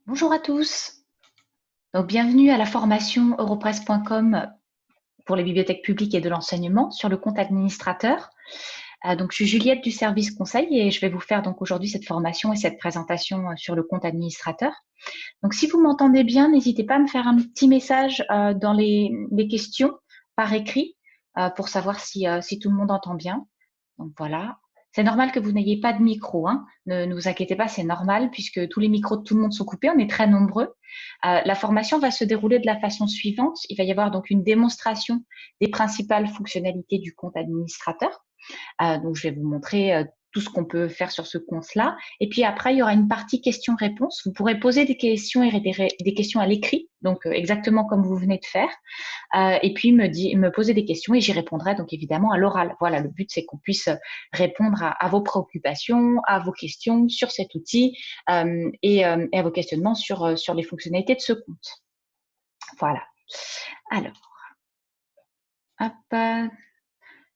Bonjour à tous. Donc, bienvenue à la formation europresse.com pour les bibliothèques publiques et de l'enseignement sur le compte administrateur. Donc, je suis Juliette du service conseil et je vais vous faire donc aujourd'hui cette formation et cette présentation sur le compte administrateur. Donc, si vous m'entendez bien, n'hésitez pas à me faire un petit message dans les questions par écrit pour savoir si tout le monde entend bien. Donc voilà. C'est normal que vous n'ayez pas de micro, hein. Ne vous inquiétez pas, c'est normal puisque tous les micros de tout le monde sont coupés, on est très nombreux. La formation va se dérouler de la façon suivante. Il va y avoir donc une démonstration des principales fonctionnalités du compte administrateur. Donc, je vais vous montrer tout ce qu'on peut faire sur ce compte-là. Et puis après, il y aura une partie questions-réponses. Vous pourrez poser des questions et des questions à l'écrit, donc exactement comme vous venez de faire. Et puis me poser des questions et j'y répondrai donc évidemment à l'oral. Voilà, le but c'est qu'on puisse répondre à vos préoccupations, à vos questions sur cet outil et à vos questionnements sur les fonctionnalités de ce compte. Voilà. Alors, hop.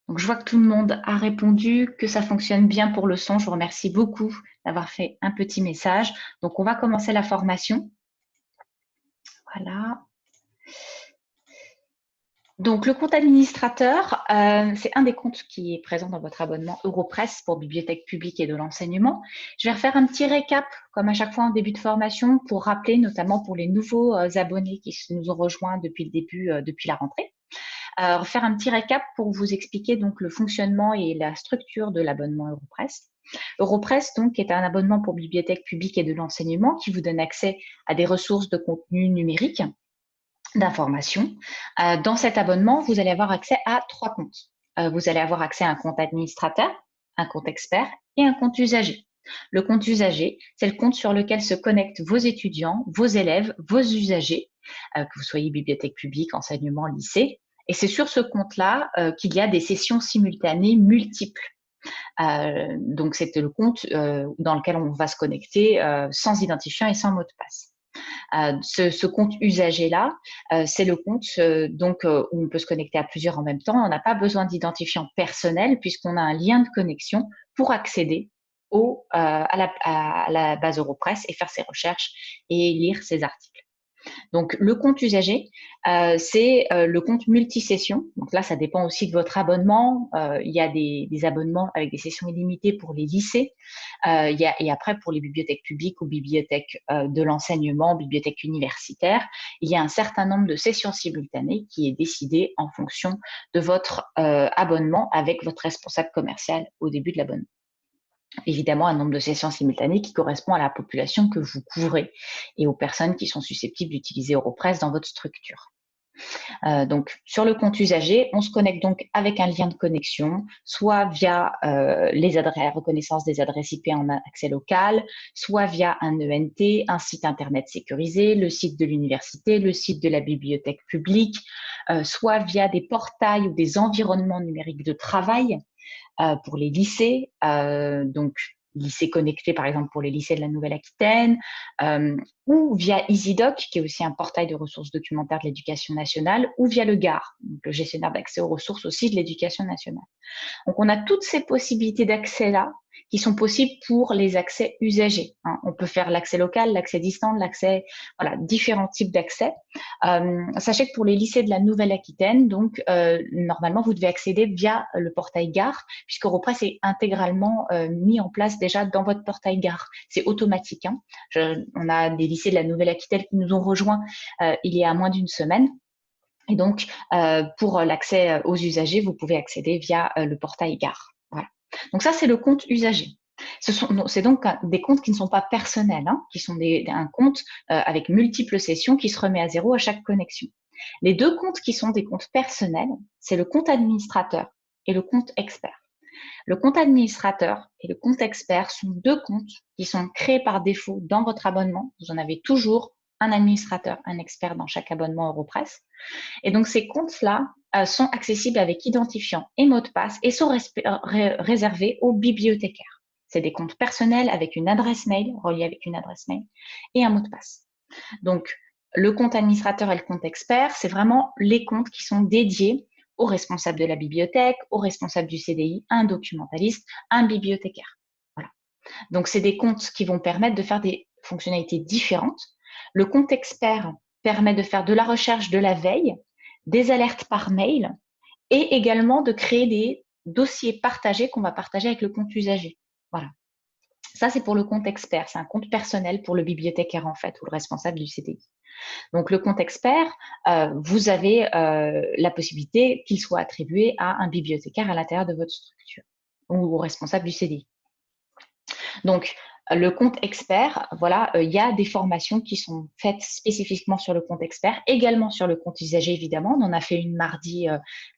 Donc, je vois que tout le monde a répondu, que ça fonctionne bien pour le son. Je vous remercie beaucoup d'avoir fait un petit message. Donc, on va commencer la formation. Voilà. Donc, le compte administrateur, c'est un des comptes qui est présent dans votre abonnement Europresse pour bibliothèque publique et de l'enseignement. Je vais refaire un petit récap, comme à chaque fois en début de formation, pour rappeler, notamment pour les nouveaux abonnés qui nous ont rejoints depuis le début, depuis la rentrée. Refaire un petit récap pour vous expliquer donc le fonctionnement et la structure de l'abonnement Europresse. Europresse donc est un abonnement pour bibliothèque publique et de l'enseignement qui vous donne accès à des ressources de contenu numérique, d'information. Dans cet abonnement, vous allez avoir accès à 3 comptes. Vous allez avoir accès à un compte administrateur, un compte expert et un compte usager. Le compte usager, c'est le compte sur lequel se connectent vos étudiants, vos élèves, vos usagers, que vous soyez bibliothèque publique, enseignement, lycée. Et c'est sur ce compte-là qu'il y a des sessions simultanées multiples. Donc, c'est le compte dans lequel on va se connecter sans identifiant et sans mot de passe. Ce compte usager-là, c'est le compte où on peut se connecter à plusieurs en même temps. On n'a pas besoin d'identifiant personnel puisqu'on a un lien de connexion pour accéder à la base Europresse et faire ses recherches et lire ses articles. Donc, le compte usager, c'est le compte multisession. Donc là, ça dépend aussi de votre abonnement. Il y a des abonnements avec des sessions illimitées pour les lycées. Et après, pour les bibliothèques publiques ou bibliothèques de l'enseignement, bibliothèques universitaires, il y a un certain nombre de sessions simultanées qui est décidé en fonction de votre abonnement avec votre responsable commercial au début de l'abonnement. Évidemment, un nombre de sessions simultanées qui correspond à la population que vous couvrez et aux personnes qui sont susceptibles d'utiliser Europresse dans votre structure. Donc, sur le compte usager, on se connecte donc avec un lien de connexion, soit via la reconnaissance des adresses IP en accès local, soit via un ENT, un site internet sécurisé, le site de l'université, le site de la bibliothèque publique, soit via des portails ou des environnements numériques de travail pour les lycées, donc lycée connecté par exemple pour les lycées de la Nouvelle-Aquitaine, ou via EasyDoc, qui est aussi un portail de ressources documentaires de l'éducation nationale, ou via le GAR, donc le gestionnaire d'accès aux ressources aussi de l'éducation nationale. Donc, on a toutes ces possibilités d'accès-là qui sont possibles pour les accès usagers. On peut faire l'accès local, l'accès distant, l'accès, voilà, différents types d'accès. Sachez que pour les lycées de la Nouvelle-Aquitaine, donc, normalement, vous devez accéder via le portail GAR, puisque Europresse est intégralement mis en place déjà dans votre portail GAR. C'est automatique. On a des lycées de la Nouvelle-Aquitaine qui nous ont rejoints il y a moins d'une semaine. Et donc, pour l'accès aux usagers, vous pouvez accéder via le portail GAR. Voilà. Donc ça, c'est le compte usager. C'est donc des comptes qui ne sont pas personnels, qui sont un compte avec multiples sessions qui se remet à zéro à chaque connexion. Les 2 comptes qui sont des comptes personnels, c'est le compte administrateur et le compte expert. Le compte administrateur et le compte expert sont 2 comptes qui sont créés par défaut dans votre abonnement. Vous en avez toujours un administrateur, un expert dans chaque abonnement Europresse. Et donc, ces comptes-là sont accessibles avec identifiant et mot de passe et sont réservés aux bibliothécaires. C'est des comptes personnels avec une adresse mail, reliés avec une adresse mail et un mot de passe. Donc, le compte administrateur et le compte expert, c'est vraiment les comptes qui sont dédiés au responsable de la bibliothèque, au responsable du CDI, un documentaliste, un bibliothécaire. Voilà. Donc, c'est des comptes qui vont permettre de faire des fonctionnalités différentes Le compte expert permet de faire de la recherche de la veille, des alertes par mail et également de créer des dossiers partagés qu'on va partager avec le compte usager. Voilà. Ça, c'est pour le compte expert. C'est un compte personnel pour le bibliothécaire, en fait, ou le responsable du CDI. Donc, le compte expert, vous avez la possibilité qu'il soit attribué à un bibliothécaire à l'intérieur de votre structure ou au responsable du CDI. Donc, le compte expert, voilà, il y a des formations qui sont faites spécifiquement sur le compte expert, également sur le compte usager, évidemment. On en a fait une mardi,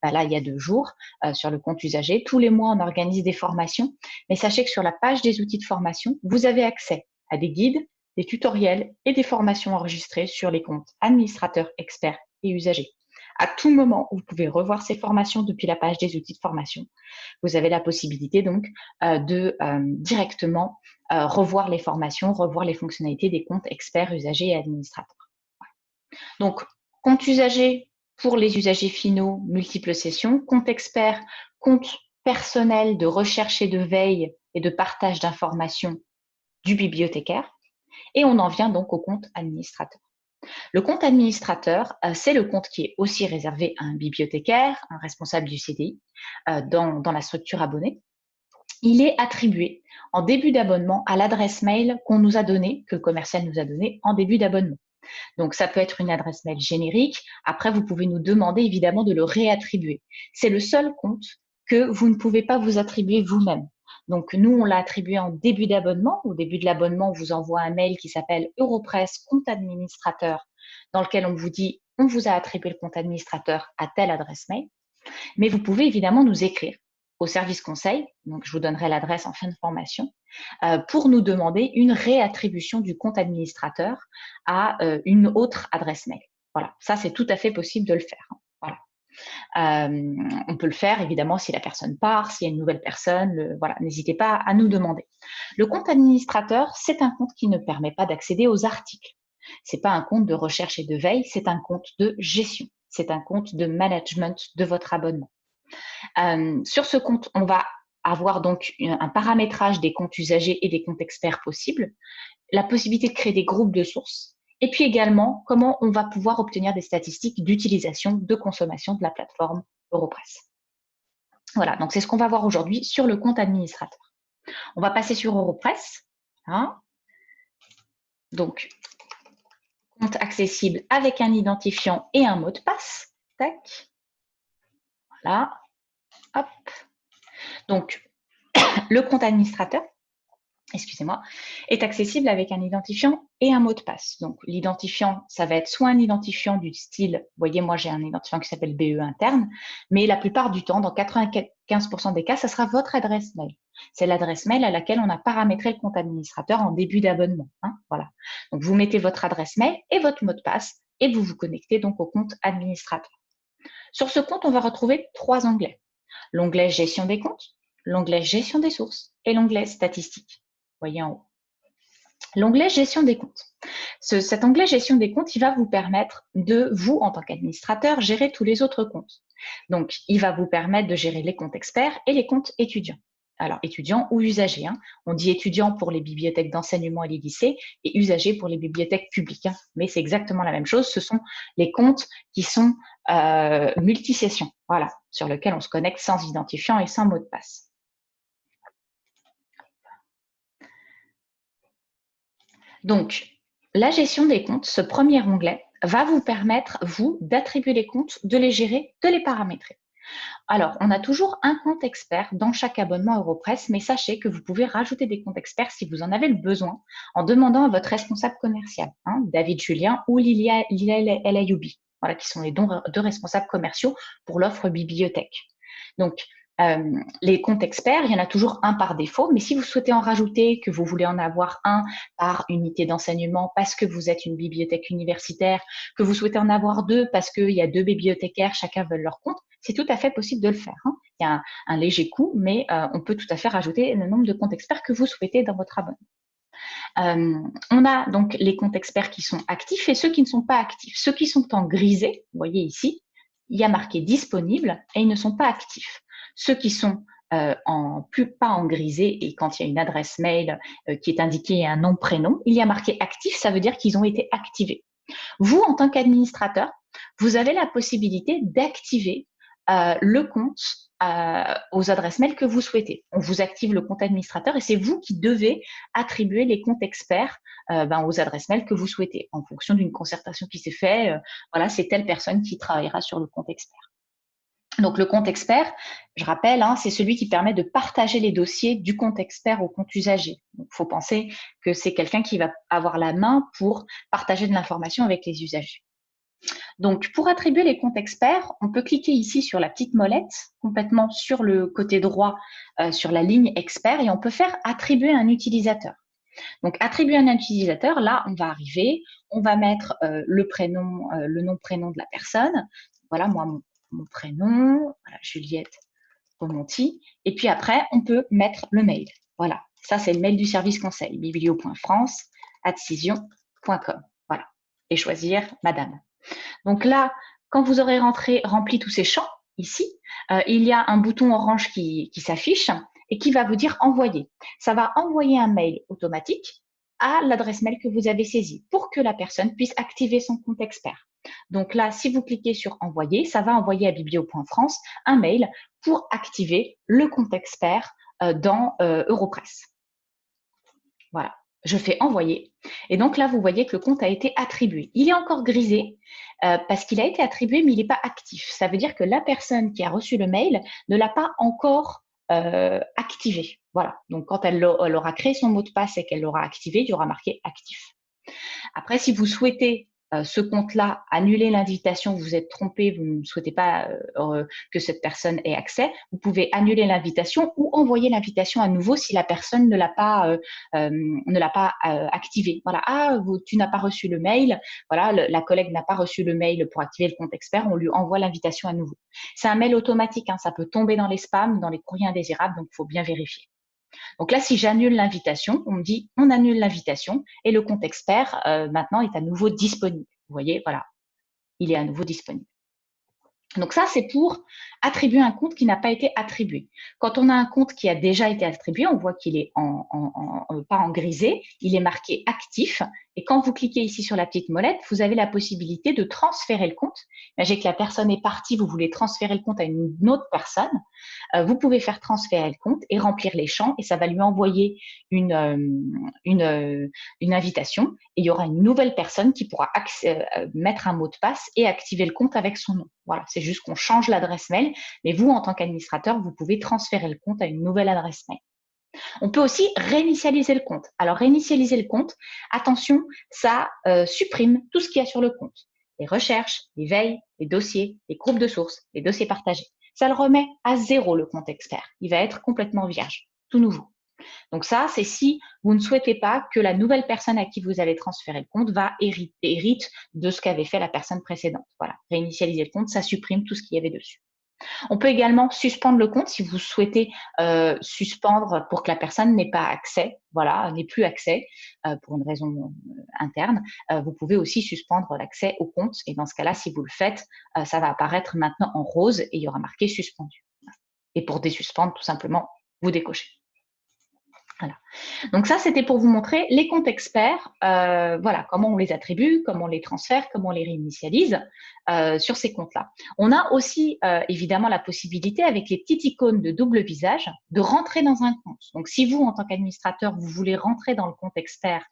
là, il y a 2 jours, sur le compte usager. Tous les mois, on organise des formations. Mais sachez que sur la page des outils de formation, vous avez accès à des guides, des tutoriels et des formations enregistrées sur les comptes administrateurs, experts et usagers. À tout moment, vous pouvez revoir ces formations depuis la page des outils de formation. Vous avez la possibilité donc de directement revoir les formations, revoir les fonctionnalités des comptes experts, usagers et administrateurs. Donc, compte usager pour les usagers finaux, multiples sessions. Compte expert, compte personnel de recherche et de veille et de partage d'informations du bibliothécaire. Et on en vient donc au compte administrateur. Le compte administrateur, c'est le compte qui est aussi réservé à un bibliothécaire, un responsable du CDI, dans la structure abonnée. Il est attribué en début d'abonnement à l'adresse mail qu'on nous a donnée, que le commercial nous a donnée en début d'abonnement. Donc, ça peut être une adresse mail générique. Après, vous pouvez nous demander évidemment de le réattribuer. C'est le seul compte que vous ne pouvez pas vous attribuer vous-même. Donc, nous, on l'a attribué en début d'abonnement. Au début de l'abonnement, on vous envoie un mail qui s'appelle Europress compte administrateur, dans lequel on vous dit on vous a attribué le compte administrateur à telle adresse mail. Mais vous pouvez évidemment nous écrire au service conseil, donc je vous donnerai l'adresse en fin de formation, pour nous demander une réattribution du compte administrateur à une autre adresse mail. Voilà, ça c'est tout à fait possible de le faire. Voilà. On peut le faire évidemment si la personne part, s'il y a une nouvelle personne, voilà, n'hésitez pas à nous demander. Le compte administrateur, c'est un compte qui ne permet pas d'accéder aux articles. C'est pas un compte de recherche et de veille, c'est un compte de gestion. C'est un compte de management de votre abonnement. Sur ce compte, on va avoir donc un paramétrage des comptes usagers et des comptes experts possibles, la possibilité de créer des groupes de sources, et puis également comment on va pouvoir obtenir des statistiques d'utilisation, de consommation de la plateforme Europress. Voilà, donc c'est ce qu'on va voir aujourd'hui sur le compte administrateur. On va passer sur Europress. Hein. Donc, compte accessible avec un identifiant et un mot de passe. Tac. Voilà. Hop. Donc, le compte administrateur, excusez-moi, est accessible avec un identifiant et un mot de passe. Donc, l'identifiant, ça va être soit un identifiant du style, vous voyez, moi j'ai un identifiant qui s'appelle BE interne, mais la plupart du temps, dans 95% des cas, ça sera votre adresse mail. C'est l'adresse mail à laquelle on a paramétré le compte administrateur en début d'abonnement. Hein, voilà. Donc, vous mettez votre adresse mail et votre mot de passe et vous vous connectez donc au compte administrateur. Sur ce compte, on va retrouver 3 onglets. L'onglet Gestion des comptes, l'onglet Gestion des sources et l'onglet Statistiques. Vous voyez en haut. L'onglet Gestion des comptes. Cet onglet Gestion des comptes, il va vous permettre de, vous, en tant qu'administrateur, gérer tous les autres comptes. Donc, il va vous permettre de gérer les comptes experts et les comptes étudiants. Alors, étudiants ou usagers. Hein. On dit étudiants pour les bibliothèques d'enseignement et les lycées et usagers pour les bibliothèques publiques. Hein. Mais c'est exactement la même chose. Ce sont les comptes qui sont multisessions, voilà, sur lesquels on se connecte sans identifiant et sans mot de passe. Donc, la gestion des comptes, ce premier onglet, va vous permettre, vous, d'attribuer les comptes, de les gérer, de les paramétrer. Alors, on a toujours un compte expert dans chaque abonnement Europress, mais sachez que vous pouvez rajouter des comptes experts si vous en avez le besoin en demandant à votre responsable commercial, hein, David Julien ou Lilia El Ayoubi, voilà, qui sont les deux responsables commerciaux pour l'offre bibliothèque. Donc, les comptes experts, il y en a toujours un par défaut, mais si vous souhaitez en rajouter, que vous voulez en avoir un par unité d'enseignement parce que vous êtes une bibliothèque universitaire, que vous souhaitez en avoir 2 parce qu'il y a 2 bibliothécaires, chacun veut leur compte, c'est tout à fait possible de le faire. Hein. Il y a un léger coût, mais on peut tout à fait rajouter le nombre de comptes experts que vous souhaitez dans votre abonnement. On a donc les comptes experts qui sont actifs et ceux qui ne sont pas actifs. Ceux qui sont en grisé, vous voyez ici, il y a marqué disponible et ils ne sont pas actifs. Ceux qui sont pas en grisé, et quand il y a une adresse mail qui est indiquée et un nom, prénom, il y a marqué actif, ça veut dire qu'ils ont été activés. Vous, en tant qu'administrateur, vous avez la possibilité d'activer le compte aux adresses mail que vous souhaitez. On vous active le compte administrateur et c'est vous qui devez attribuer les comptes experts aux adresses mail que vous souhaitez en fonction d'une concertation qui s'est faite. Voilà, c'est telle personne qui travaillera sur le compte expert. Donc, le compte expert, je rappelle, c'est celui qui permet de partager les dossiers du compte expert au compte usager. Donc, il faut penser que c'est quelqu'un qui va avoir la main pour partager de l'information avec les usagers. Donc, pour attribuer les comptes experts, on peut cliquer ici sur la petite molette, complètement sur le côté droit, sur la ligne expert, et on peut faire attribuer un utilisateur. Donc, attribuer un utilisateur, là, on va arriver, on va mettre le prénom, le nom, prénom de la personne. Voilà, moi, mon prénom, voilà, Juliette Pomonti. Et puis après, on peut mettre le mail. Voilà, ça, c'est le mail du service conseil, biblio.france@cision.com. Voilà, et choisir Madame. Donc là, quand vous aurez rempli tous ces champs, ici, il y a un bouton orange qui s'affiche et qui va vous dire envoyer. Ça va envoyer un mail automatique à l'adresse mail que vous avez saisie pour que la personne puisse activer son compte expert. Donc là, si vous cliquez sur envoyer, ça va envoyer à biblio.france un mail pour activer le compte expert dans Europress. Voilà, je fais envoyer. Et donc là, vous voyez que le compte a été attribué. Il est encore grisé parce qu'il a été attribué, mais il n'est pas actif. Ça veut dire que la personne qui a reçu le mail ne l'a pas encore activé. Voilà, donc quand elle aura créé son mot de passe et qu'elle l'aura activé, il y aura marqué actif. Après, si vous souhaitez ce compte-là, annuler l'invitation, vous vous êtes trompé, vous ne souhaitez pas que cette personne ait accès, vous pouvez annuler l'invitation ou envoyer l'invitation à nouveau si la personne ne l'a pas activée. Voilà, tu n'as pas reçu le mail, voilà, la collègue n'a pas reçu le mail pour activer le compte expert, on lui envoie l'invitation à nouveau. C'est un mail automatique, ça peut tomber dans les spams, dans les courriers indésirables, donc il faut bien vérifier. Donc là, si j'annule l'invitation, on me dit on annule l'invitation et le compte expert maintenant est à nouveau disponible. Vous voyez, voilà, il est à nouveau disponible. Donc ça, c'est pour attribuer un compte qui n'a pas été attribué. Quand on a un compte qui a déjà été attribué, on voit qu'il est pas en grisé, il est marqué actif. Et quand vous cliquez ici sur la petite molette, vous avez la possibilité de transférer le compte. Imaginez que la personne est partie, vous voulez transférer le compte à une autre personne. Vous pouvez faire transférer le compte et remplir les champs et ça va lui envoyer une invitation et il y aura une nouvelle personne qui pourra mettre un mot de passe et activer le compte avec son nom. Voilà, c'est juste qu'on change l'adresse mail, mais vous, en tant qu'administrateur, vous pouvez transférer le compte à une nouvelle adresse mail. On peut aussi réinitialiser le compte. Alors, réinitialiser le compte, attention, ça supprime tout ce qu'il y a sur le compte. Les recherches, les veilles, les dossiers, les groupes de sources, les dossiers partagés. Ça le remet à zéro, le compte expert. Il va être complètement vierge, tout nouveau. Donc ça, c'est si vous ne souhaitez pas que la nouvelle personne à qui vous avez transféré le compte hérite de ce qu'avait fait la personne précédente. Voilà, réinitialiser le compte, ça supprime tout ce qu'il y avait dessus. On peut également suspendre le compte si vous souhaitez suspendre pour que la personne n'ait pas accès, voilà, n'ait plus accès pour une raison interne. Vous pouvez aussi suspendre l'accès au compte et dans ce cas-là, si vous le faites, ça va apparaître maintenant en rose et il y aura marqué suspendu. Et pour désuspendre, tout simplement, vous décochez. Voilà. Donc ça, c'était pour vous montrer les comptes experts, voilà, comment on les attribue, comment on les transfère, comment on les réinitialise sur ces comptes-là. On a aussi évidemment la possibilité, avec les petites icônes de double visage, de rentrer dans un compte. Donc si vous, en tant qu'administrateur, vous voulez rentrer dans le compte expert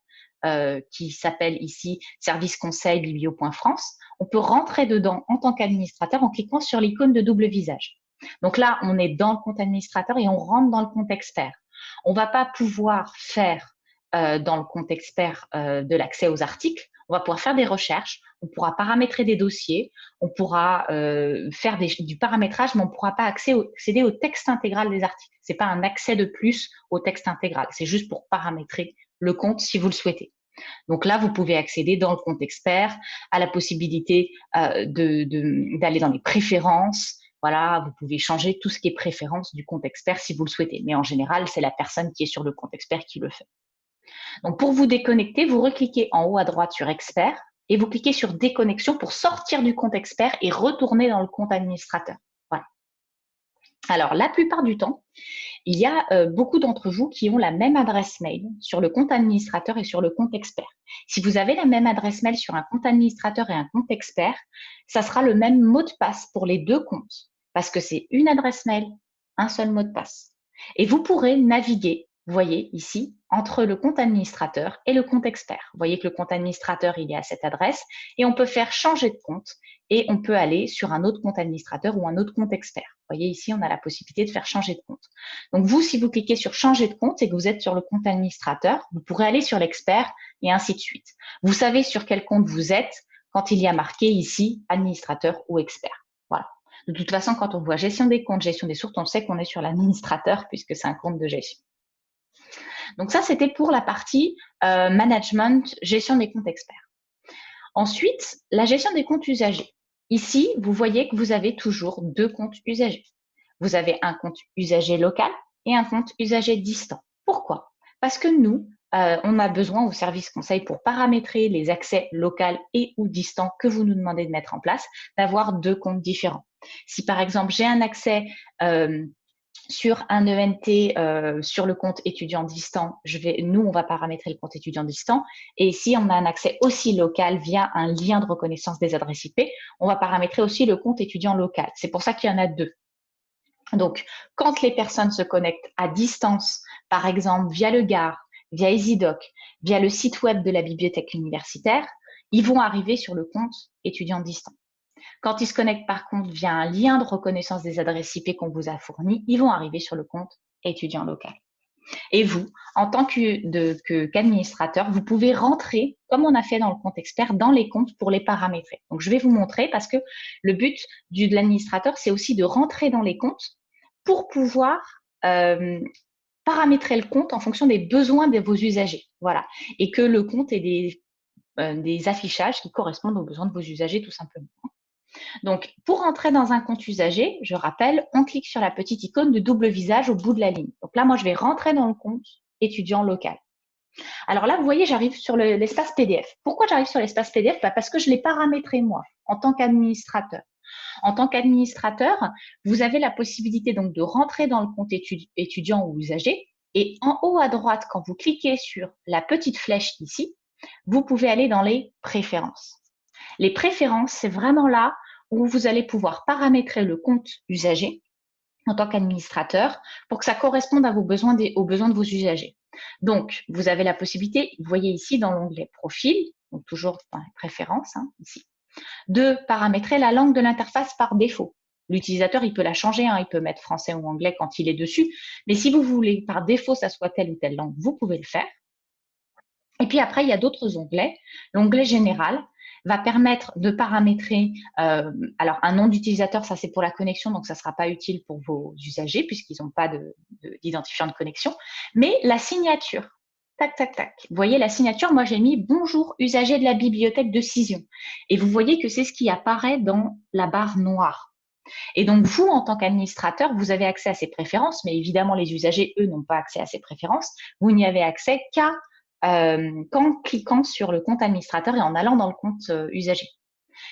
qui s'appelle ici Service Conseil biblio.france, on peut rentrer dedans en tant qu'administrateur en cliquant sur l'icône de double visage. Donc là, on est dans le compte administrateur et on rentre dans le compte expert. On ne va pas pouvoir faire dans le compte expert de l'accès aux articles. On va pouvoir faire des recherches, on pourra paramétrer des dossiers, on pourra faire du paramétrage, mais on ne pourra pas accéder au texte intégral des articles. Ce n'est pas un accès de plus au texte intégral, c'est juste pour paramétrer le compte si vous le souhaitez. Donc là, vous pouvez accéder dans le compte expert à la possibilité d'aller dans les préférences. Voilà, vous pouvez changer tout ce qui est préférence du compte expert si vous le souhaitez. Mais en général, c'est la personne qui est sur le compte expert qui le fait. Donc, pour vous déconnecter, vous recliquez en haut à droite sur expert et vous cliquez sur déconnexion pour sortir du compte expert et retourner dans le compte administrateur. Voilà. Alors, la plupart du temps, il y a beaucoup d'entre vous qui ont la même adresse mail sur le compte administrateur et sur le compte expert. Si vous avez la même adresse mail sur un compte administrateur et un compte expert, ça sera le même mot de passe pour les deux comptes parce que c'est une adresse mail, un seul mot de passe. Et vous pourrez naviguer, vous voyez ici, entre le compte administrateur et le compte expert. Vous voyez que le compte administrateur, il est à cette adresse et on peut faire changer de compte et on peut aller sur un autre compte administrateur ou un autre compte expert. Vous voyez ici, on a la possibilité de faire changer de compte. Donc vous, si vous cliquez sur changer de compte et que vous êtes sur le compte administrateur, vous pourrez aller sur l'expert et ainsi de suite. Vous savez sur quel compte vous êtes quand il y a marqué ici administrateur ou expert. Voilà. De toute façon, quand on voit gestion des comptes, gestion des sources, on sait qu'on est sur l'administrateur puisque c'est un compte de gestion. Donc ça, c'était pour la partie management, gestion des comptes experts. Ensuite, la gestion des comptes usagers. Ici, vous voyez que vous avez toujours deux comptes usagers. Vous avez un compte usager local et un compte usager distant. Pourquoi? Parce que nous, on a besoin au service conseil pour paramétrer les accès locaux et ou distants que vous nous demandez de mettre en place, d'avoir deux comptes différents. Si par exemple, j'ai un accès sur un ENT sur le compte étudiant distant, nous, on va paramétrer le compte étudiant distant. Et si on a un accès aussi local via un lien de reconnaissance des adresses IP, on va paramétrer aussi le compte étudiant local. C'est pour ça qu'il y en a deux. Donc, quand les personnes se connectent à distance, par exemple via le GAR, via EasyDoc, via le site web de la bibliothèque universitaire, ils vont arriver sur le compte étudiant distant. Quand ils se connectent par contre via un lien de reconnaissance des adresses IP qu'on vous a fourni, ils vont arriver sur le compte étudiant local. Et vous, en tant qu'administrateur, vous pouvez rentrer, comme on a fait dans le compte expert, dans les comptes pour les paramétrer. Donc, je vais vous montrer parce que le but de l'administrateur, c'est aussi de rentrer dans les comptes pour pouvoir paramétrer le compte en fonction des besoins de vos usagers. Voilà. Et que le compte ait des affichages qui correspondent aux besoins de vos usagers, tout simplement. Donc, pour entrer dans un compte usager, je rappelle, on clique sur la petite icône de double visage au bout de la ligne. Donc là, moi, je vais rentrer dans le compte étudiant local. Alors là, vous voyez, j'arrive sur l'espace PDF. Pourquoi j'arrive sur l'espace PDF? Parce que je l'ai paramétré moi, en tant qu'administrateur. En tant qu'administrateur, vous avez la possibilité donc de rentrer dans le compte étudiant ou usager. Et en haut à droite, quand vous cliquez sur la petite flèche ici, vous pouvez aller dans les préférences. Les préférences, c'est vraiment là où vous allez pouvoir paramétrer le compte usager en tant qu'administrateur pour que ça corresponde à vos besoins aux besoins de vos usagers. Donc, vous avez la possibilité, vous voyez ici dans l'onglet Profil, donc toujours dans les préférences, ici, de paramétrer la langue de l'interface par défaut. L'utilisateur, il peut la changer, il peut mettre français ou anglais quand il est dessus, mais si vous voulez par défaut ça soit telle ou telle langue, vous pouvez le faire. Et puis après, il y a d'autres onglets. L'onglet Général va permettre de paramétrer, alors un nom d'utilisateur, ça c'est pour la connexion, donc ça ne sera pas utile pour vos usagers puisqu'ils n'ont pas d'identifiant de connexion, mais la signature. Tac, tac, tac. Vous voyez la signature, moi j'ai mis « Bonjour, usager de la bibliothèque de Cision ». Et vous voyez que c'est ce qui apparaît dans la barre noire. Et donc, vous, en tant qu'administrateur, vous avez accès à ces préférences, mais évidemment, les usagers, eux, n'ont pas accès à ces préférences. Vous n'y avez accès qu'en cliquant sur le compte administrateur et en allant dans le compte usager.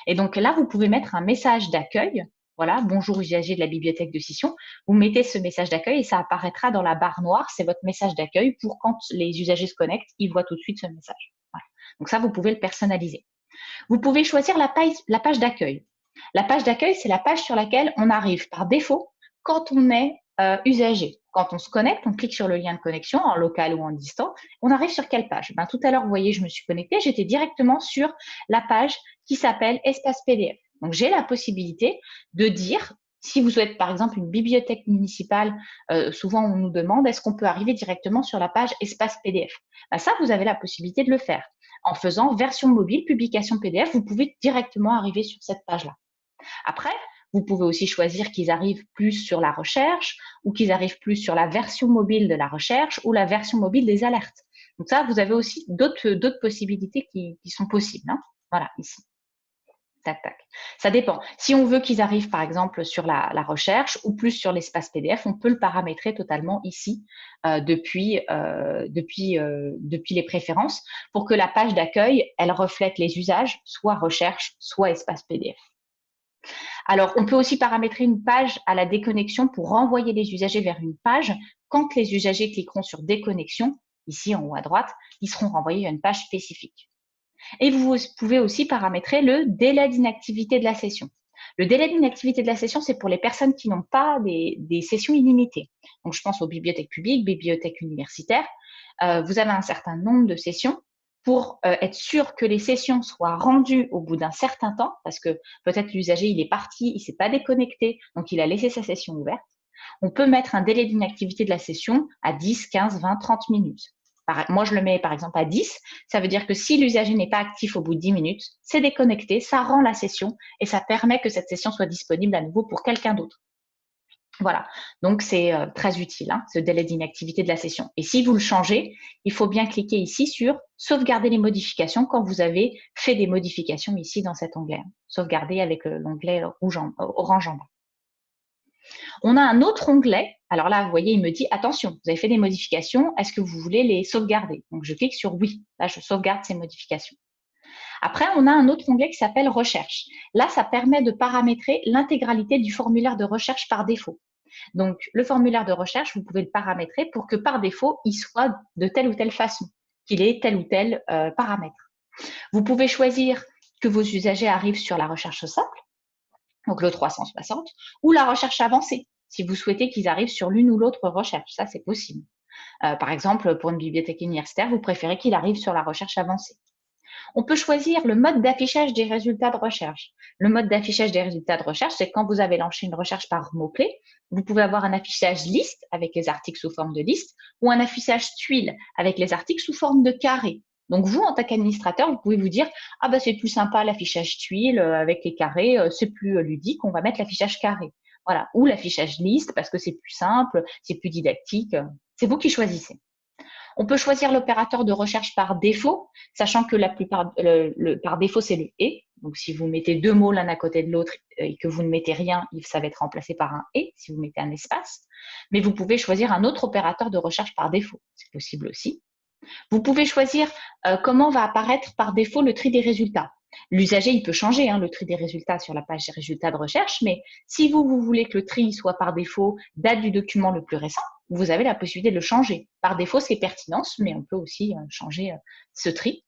Et donc là, vous pouvez mettre un message d'accueil. Voilà, bonjour usager de la bibliothèque de Cision. Vous mettez ce message d'accueil et ça apparaîtra dans la barre noire. C'est votre message d'accueil pour quand les usagers se connectent, ils voient tout de suite ce message. Voilà. Donc ça, vous pouvez le personnaliser. Vous pouvez choisir la page d'accueil. La page d'accueil, c'est la page sur laquelle on arrive par défaut quand on est usager. Quand on se connecte, on clique sur le lien de connexion en local ou en distant. On arrive sur quelle page? Tout à l'heure, vous voyez, je me suis connectée, j'étais directement sur la page qui s'appelle Espace PDF. Donc, j'ai la possibilité de dire, si vous êtes par exemple une bibliothèque municipale, souvent on nous demande est-ce qu'on peut arriver directement sur la page Espace PDF? Ça, vous avez la possibilité de le faire. En faisant version mobile, publication PDF, vous pouvez directement arriver sur cette page-là. Après, vous pouvez aussi choisir qu'ils arrivent plus sur la recherche ou qu'ils arrivent plus sur la version mobile de la recherche ou la version mobile des alertes. Donc ça, vous avez aussi d'autres possibilités qui sont possibles. Voilà, ici. Tac, tac. Ça dépend. Si on veut qu'ils arrivent, par exemple, sur la recherche ou plus sur l'espace PDF, on peut le paramétrer totalement ici depuis les préférences pour que la page d'accueil, elle reflète les usages, soit recherche, soit espace PDF. Alors, on peut aussi paramétrer une page à la déconnexion pour renvoyer les usagers vers une page. Quand les usagers cliqueront sur déconnexion, ici en haut à droite, ils seront renvoyés à une page spécifique. Et vous pouvez aussi paramétrer le délai d'inactivité de la session. Le délai d'inactivité de la session, c'est pour les personnes qui n'ont pas des sessions illimitées. Donc, je pense aux bibliothèques publiques, bibliothèques universitaires. Vous avez un certain nombre de sessions pour être sûr que les sessions soient rendues au bout d'un certain temps, parce que peut-être l'usager, il est parti, il ne s'est pas déconnecté, donc il a laissé sa session ouverte. On peut mettre un délai d'inactivité de la session à 10, 15, 20, 30 minutes. Moi, je le mets par exemple à 10. Ça veut dire que si l'usager n'est pas actif au bout de 10 minutes, c'est déconnecté, ça rend la session et ça permet que cette session soit disponible à nouveau pour quelqu'un d'autre. Voilà, donc c'est très utile, hein, ce délai d'inactivité de la session. Et si vous le changez, il faut bien cliquer ici sur « Sauvegarder les modifications » quand vous avez fait des modifications ici dans cet onglet. Sauvegarder avec l'onglet orange en bas. On a un autre onglet. Alors là, vous voyez, il me dit « Attention, vous avez fait des modifications, est-ce que vous voulez les sauvegarder ?» Donc, je clique sur « Oui ». Là, je sauvegarde ces modifications. Après, on a un autre onglet qui s'appelle « Recherche ». Là, ça permet de paramétrer l'intégralité du formulaire de recherche par défaut. Donc, le formulaire de recherche, vous pouvez le paramétrer pour que par défaut, il soit de telle ou telle façon, qu'il ait tel ou tel paramètre. Vous pouvez choisir que vos usagers arrivent sur la recherche simple, donc le 360, ou la recherche avancée, si vous souhaitez qu'ils arrivent sur l'une ou l'autre recherche. Ça, c'est possible. Par exemple, pour une bibliothèque universitaire, vous préférez qu'il arrive sur la recherche avancée. On peut choisir le mode d'affichage des résultats de recherche. Le mode d'affichage des résultats de recherche, c'est quand vous avez lancé une recherche par mots-clés, vous pouvez avoir un affichage liste avec les articles sous forme de liste ou un affichage tuile avec les articles sous forme de carré. Donc, vous, en tant qu'administrateur, vous pouvez vous dire « Ah, bah, c'est plus sympa l'affichage tuile avec les carrés, c'est plus ludique, on va mettre l'affichage carré. » Voilà. Ou l'affichage liste parce que c'est plus simple, c'est plus didactique. C'est vous qui choisissez. On peut choisir l'opérateur de recherche par défaut, sachant que la plupart, par défaut, c'est le « et ». Donc, si vous mettez deux mots l'un à côté de l'autre et que vous ne mettez rien, ça va être remplacé par un « et » si vous mettez un espace. Mais vous pouvez choisir un autre opérateur de recherche par défaut. C'est possible aussi. Vous pouvez choisir comment va apparaître par défaut le tri des résultats. L'usager, il peut changer le tri des résultats sur la page des résultats de recherche, mais si vous voulez que le tri soit par défaut date du document le plus récent, vous avez la possibilité de le changer. Par défaut, c'est pertinence, mais on peut aussi changer ce tri.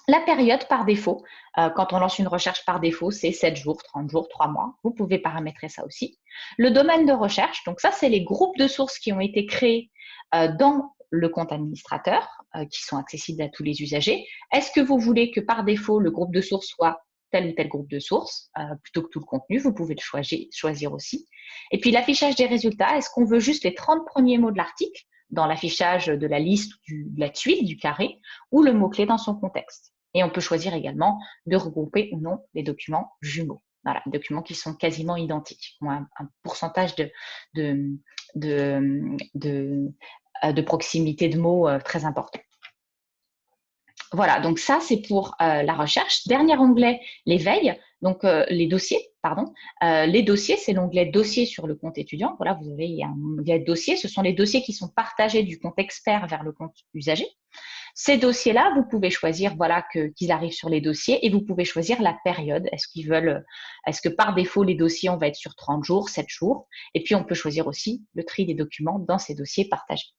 La période par défaut, quand on lance une recherche par défaut, c'est 7 jours, 30 jours, 3 mois. Vous pouvez paramétrer ça aussi. Le domaine de recherche, donc ça, c'est les groupes de sources qui ont été créés dans le compte administrateur, qui sont accessibles à tous les usagers. Est-ce que vous voulez que par défaut, le groupe de sources soit tel ou tel groupe de sources, plutôt que tout le contenu? Vous pouvez le choisir aussi. Et puis, l'affichage des résultats, est-ce qu'on veut juste les 30 premiers mots de l'article dans l'affichage de la liste, de la tuile, du carré, ou le mot-clé dans son contexte? Et on peut choisir également de regrouper ou non les documents jumeaux. Voilà, des documents qui sont quasiment identiques, qui ont un pourcentage de proximité de mots très important. Voilà, donc ça, c'est pour la recherche. Dernier onglet, les veilles, donc les dossiers, pardon. Les dossiers, c'est l'onglet dossier sur le compte étudiant. Voilà, vous avez un onglet dossier. Ce sont les dossiers qui sont partagés du compte expert vers le compte usager. Ces dossiers-là, vous pouvez choisir voilà, qu'ils arrivent sur les dossiers et vous pouvez choisir la période. Est-ce que par défaut, les dossiers, on va être sur 30 jours, 7 jours? Et puis, on peut choisir aussi le tri des documents dans ces dossiers partagés.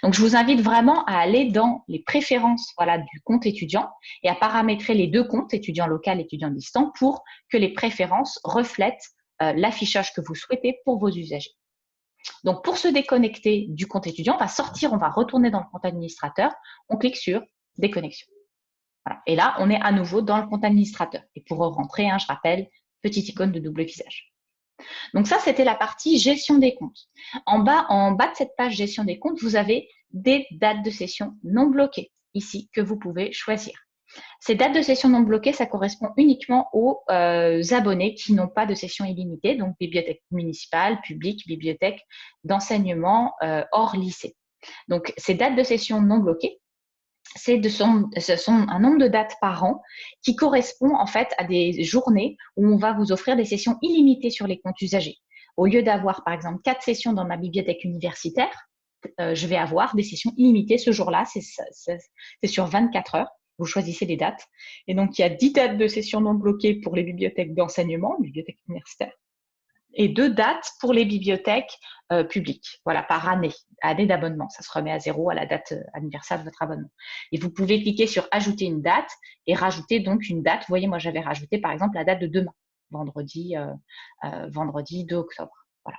Donc, je vous invite vraiment à aller dans les préférences voilà, du compte étudiant et à paramétrer les deux comptes, étudiant local et étudiant distant, pour que les préférences reflètent l'affichage que vous souhaitez pour vos usagers. Donc, pour se déconnecter du compte étudiant, on va sortir, on va retourner dans le compte administrateur, on clique sur « Déconnexion ». Voilà. Et là, on est à nouveau dans le compte administrateur. Et pour rentrer, je rappelle, petite icône de double visage. Donc ça, c'était la partie gestion des comptes. En bas de cette page gestion des comptes, vous avez des dates de session non bloquées, ici, que vous pouvez choisir. Ces dates de session non bloquées, ça correspond uniquement aux abonnés qui n'ont pas de session illimitée, donc bibliothèque municipale, publique, bibliothèque d'enseignement hors lycée. Donc, ces dates de session non bloquées, ce sont un nombre de dates par an qui correspond en fait à des journées où on va vous offrir des sessions illimitées sur les comptes usagers. Au lieu d'avoir par exemple 4 sessions dans ma bibliothèque universitaire, je vais avoir des sessions illimitées ce jour-là, c'est sur 24 heures. vous choisissez les dates. Et donc, il y a 10 dates de session non bloquées pour les bibliothèques d'enseignement, bibliothèques universitaires, et 2 dates pour les bibliothèques publiques, voilà, par année d'abonnement. Ça se remet à 0 à la date anniversaire de votre abonnement. Et vous pouvez cliquer sur ajouter une date et rajouter donc une date. Vous voyez, moi, j'avais rajouté par exemple la date de demain, vendredi 2 octobre. Voilà.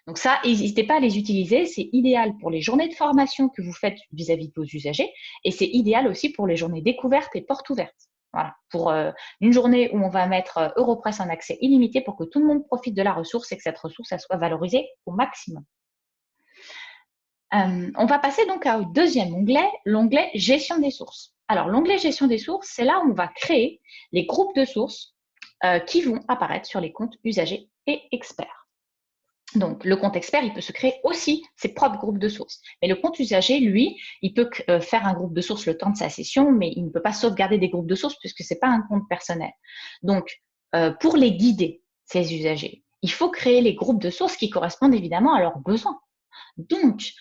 Donc ça, n'hésitez pas à les utiliser. C'est idéal pour les journées de formation que vous faites vis-à-vis de vos usagers et c'est idéal aussi pour les journées découvertes et portes ouvertes. Voilà, pour une journée où on va mettre Europress en accès illimité pour que tout le monde profite de la ressource et que cette ressource elle soit valorisée au maximum. On va passer donc au deuxième onglet, l'onglet gestion des sources. Alors, l'onglet gestion des sources, c'est là où on va créer les groupes de sources qui vont apparaître sur les comptes usagers et experts. Donc, le compte expert, il peut se créer aussi ses propres groupes de sources. Mais le compte usager, lui, il peut faire un groupe de sources le temps de sa session, mais il ne peut pas sauvegarder des groupes de sources puisque ce n'est pas un compte personnel. Donc, pour les guider, ces usagers, il faut créer les groupes de sources qui correspondent évidemment à leurs besoins. Donc,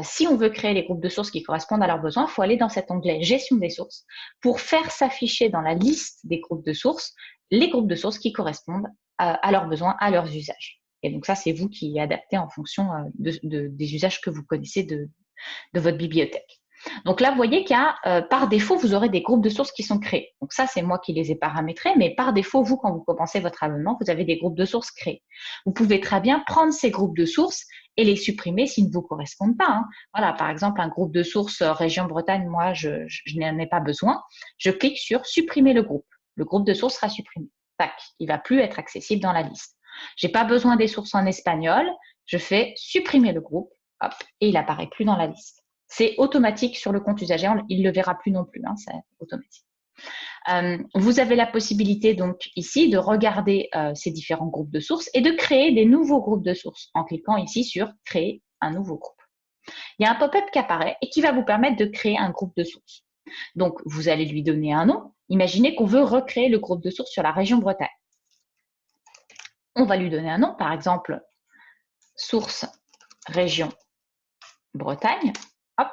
si on veut créer les groupes de sources qui correspondent à leurs besoins, il faut aller dans cet onglet gestion des sources pour faire s'afficher dans la liste des groupes de sources les groupes de sources qui correspondent à leurs besoins, à leurs usages. Et donc ça, c'est vous qui adaptez en fonction des usages que vous connaissez de votre bibliothèque. Donc là, vous voyez qu'il y a, par défaut, vous aurez des groupes de sources qui sont créés. Donc ça, c'est moi qui les ai paramétrés, mais par défaut, vous, quand vous commencez votre abonnement, vous avez des groupes de sources créés. Vous pouvez très bien prendre ces groupes de sources et les supprimer s'ils ne vous correspondent pas. Hein. Voilà, par exemple, un groupe de sources région Bretagne, moi, je n'en ai pas besoin. Je clique sur supprimer le groupe. Le groupe de sources sera supprimé. Tac, il ne va plus être accessible dans la liste. Je n'ai pas besoin des sources en espagnol. Je fais supprimer le groupe, hop, et il n'apparaît plus dans la liste. C'est automatique sur le compte usager, il ne le verra plus non plus, hein, c'est automatique. Vous avez la possibilité donc ici de regarder ces différents groupes de sources et de créer des nouveaux groupes de sources en cliquant ici sur créer un nouveau groupe. Il y a un pop-up qui apparaît et qui va vous permettre de créer un groupe de sources. Donc, vous allez lui donner un nom. Imaginez qu'on veut recréer le groupe de sources sur la région Bretagne. On va lui donner un nom, par exemple, source région Bretagne. Hop.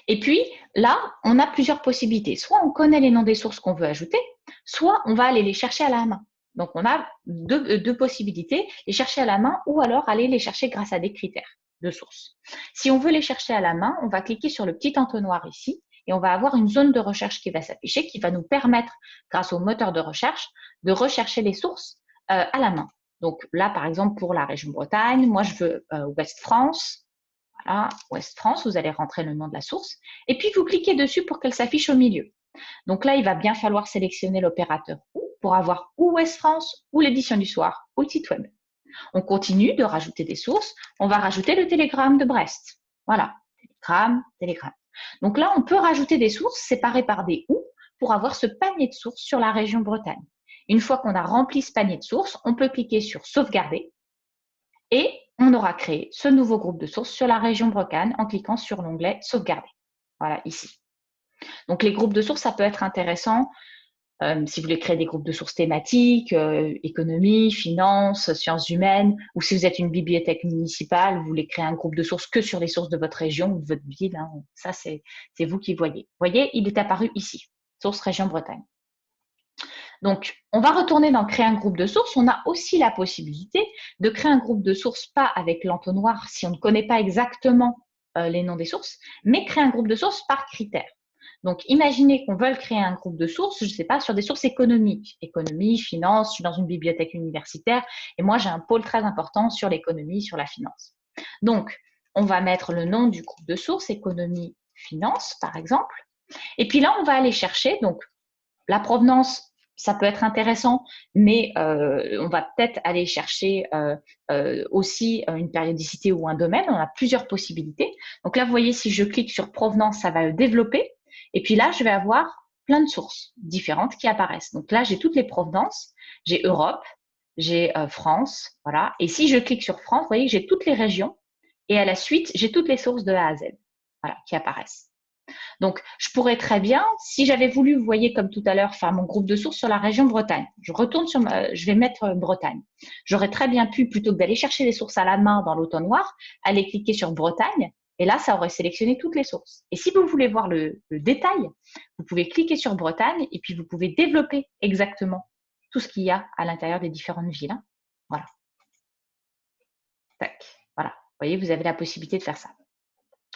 Et puis là, on a plusieurs possibilités. Soit on connaît les noms des sources qu'on veut ajouter, soit on va aller les chercher à la main. Donc, on a deux possibilités, les chercher à la main ou alors aller les chercher grâce à des critères de sources. Si on veut les chercher à la main, on va cliquer sur le petit entonnoir ici et on va avoir une zone de recherche qui va s'afficher, qui va nous permettre, grâce au moteur de recherche, de rechercher les sources à la main. Donc là, par exemple, pour la région Bretagne, moi, je veux Ouest France. Voilà, Ouest France, vous allez rentrer le nom de la source. Et puis, vous cliquez dessus pour qu'elle s'affiche au milieu. Donc là, il va bien falloir sélectionner l'opérateur OU pour avoir ou Ouest France, ou l'édition du soir, ou le site web. On continue de rajouter des sources. On va rajouter le Télégramme de Brest. Voilà, Télégramme. Donc là, on peut rajouter des sources séparées par des OU pour avoir ce panier de sources sur la région Bretagne. Une fois qu'on a rempli ce panier de sources, on peut cliquer sur sauvegarder et on aura créé ce nouveau groupe de sources sur la région Bretagne en cliquant sur l'onglet sauvegarder. Voilà, ici. Donc, les groupes de sources, ça peut être intéressant si vous voulez créer des groupes de sources thématiques, économie, finance, sciences humaines, ou si vous êtes une bibliothèque municipale, vous voulez créer un groupe de sources que sur les sources de votre région ou de votre ville. Hein. Ça, c'est vous qui voyez. Vous voyez, il est apparu ici, source région Bretagne. Donc, on va retourner dans créer un groupe de sources. On a aussi la possibilité de créer un groupe de sources, pas avec l'entonnoir si on ne connaît pas exactement les noms des sources, mais créer un groupe de sources par critère. Donc, imaginez qu'on veuille créer un groupe de sources, je ne sais pas, sur des sources économiques. Économie, finance, je suis dans une bibliothèque universitaire et moi, j'ai un pôle très important sur l'économie, sur la finance. Donc, on va mettre le nom du groupe de sources, économie, finance, par exemple. Et puis là, on va aller chercher, donc, la provenance, ça peut être intéressant, mais on va peut-être aller chercher aussi une périodicité ou un domaine. On a plusieurs possibilités. Donc là, vous voyez, si je clique sur provenance, ça va le développer. Et puis là, je vais avoir plein de sources différentes qui apparaissent. Donc là, j'ai toutes les provenances. J'ai Europe, j'ai France, voilà. Et si je clique sur France, vous voyez que j'ai toutes les régions. Et à la suite, j'ai toutes les sources de A à Z, voilà, qui apparaissent. Donc, je pourrais très bien, si j'avais voulu, vous voyez, comme tout à l'heure, faire mon groupe de sources sur la région Bretagne. Je retourne sur je vais mettre Bretagne. J'aurais très bien pu, plutôt que d'aller chercher les sources à la main dans l'entonnoir, aller cliquer sur Bretagne Et là, ça aurait sélectionné toutes les sources. Et si vous voulez voir le détail, vous pouvez cliquer sur Bretagne et puis vous pouvez développer exactement tout ce qu'il y a à l'intérieur des différentes villes. Voilà. Tac. Voilà. Vous voyez, vous avez la possibilité de faire ça.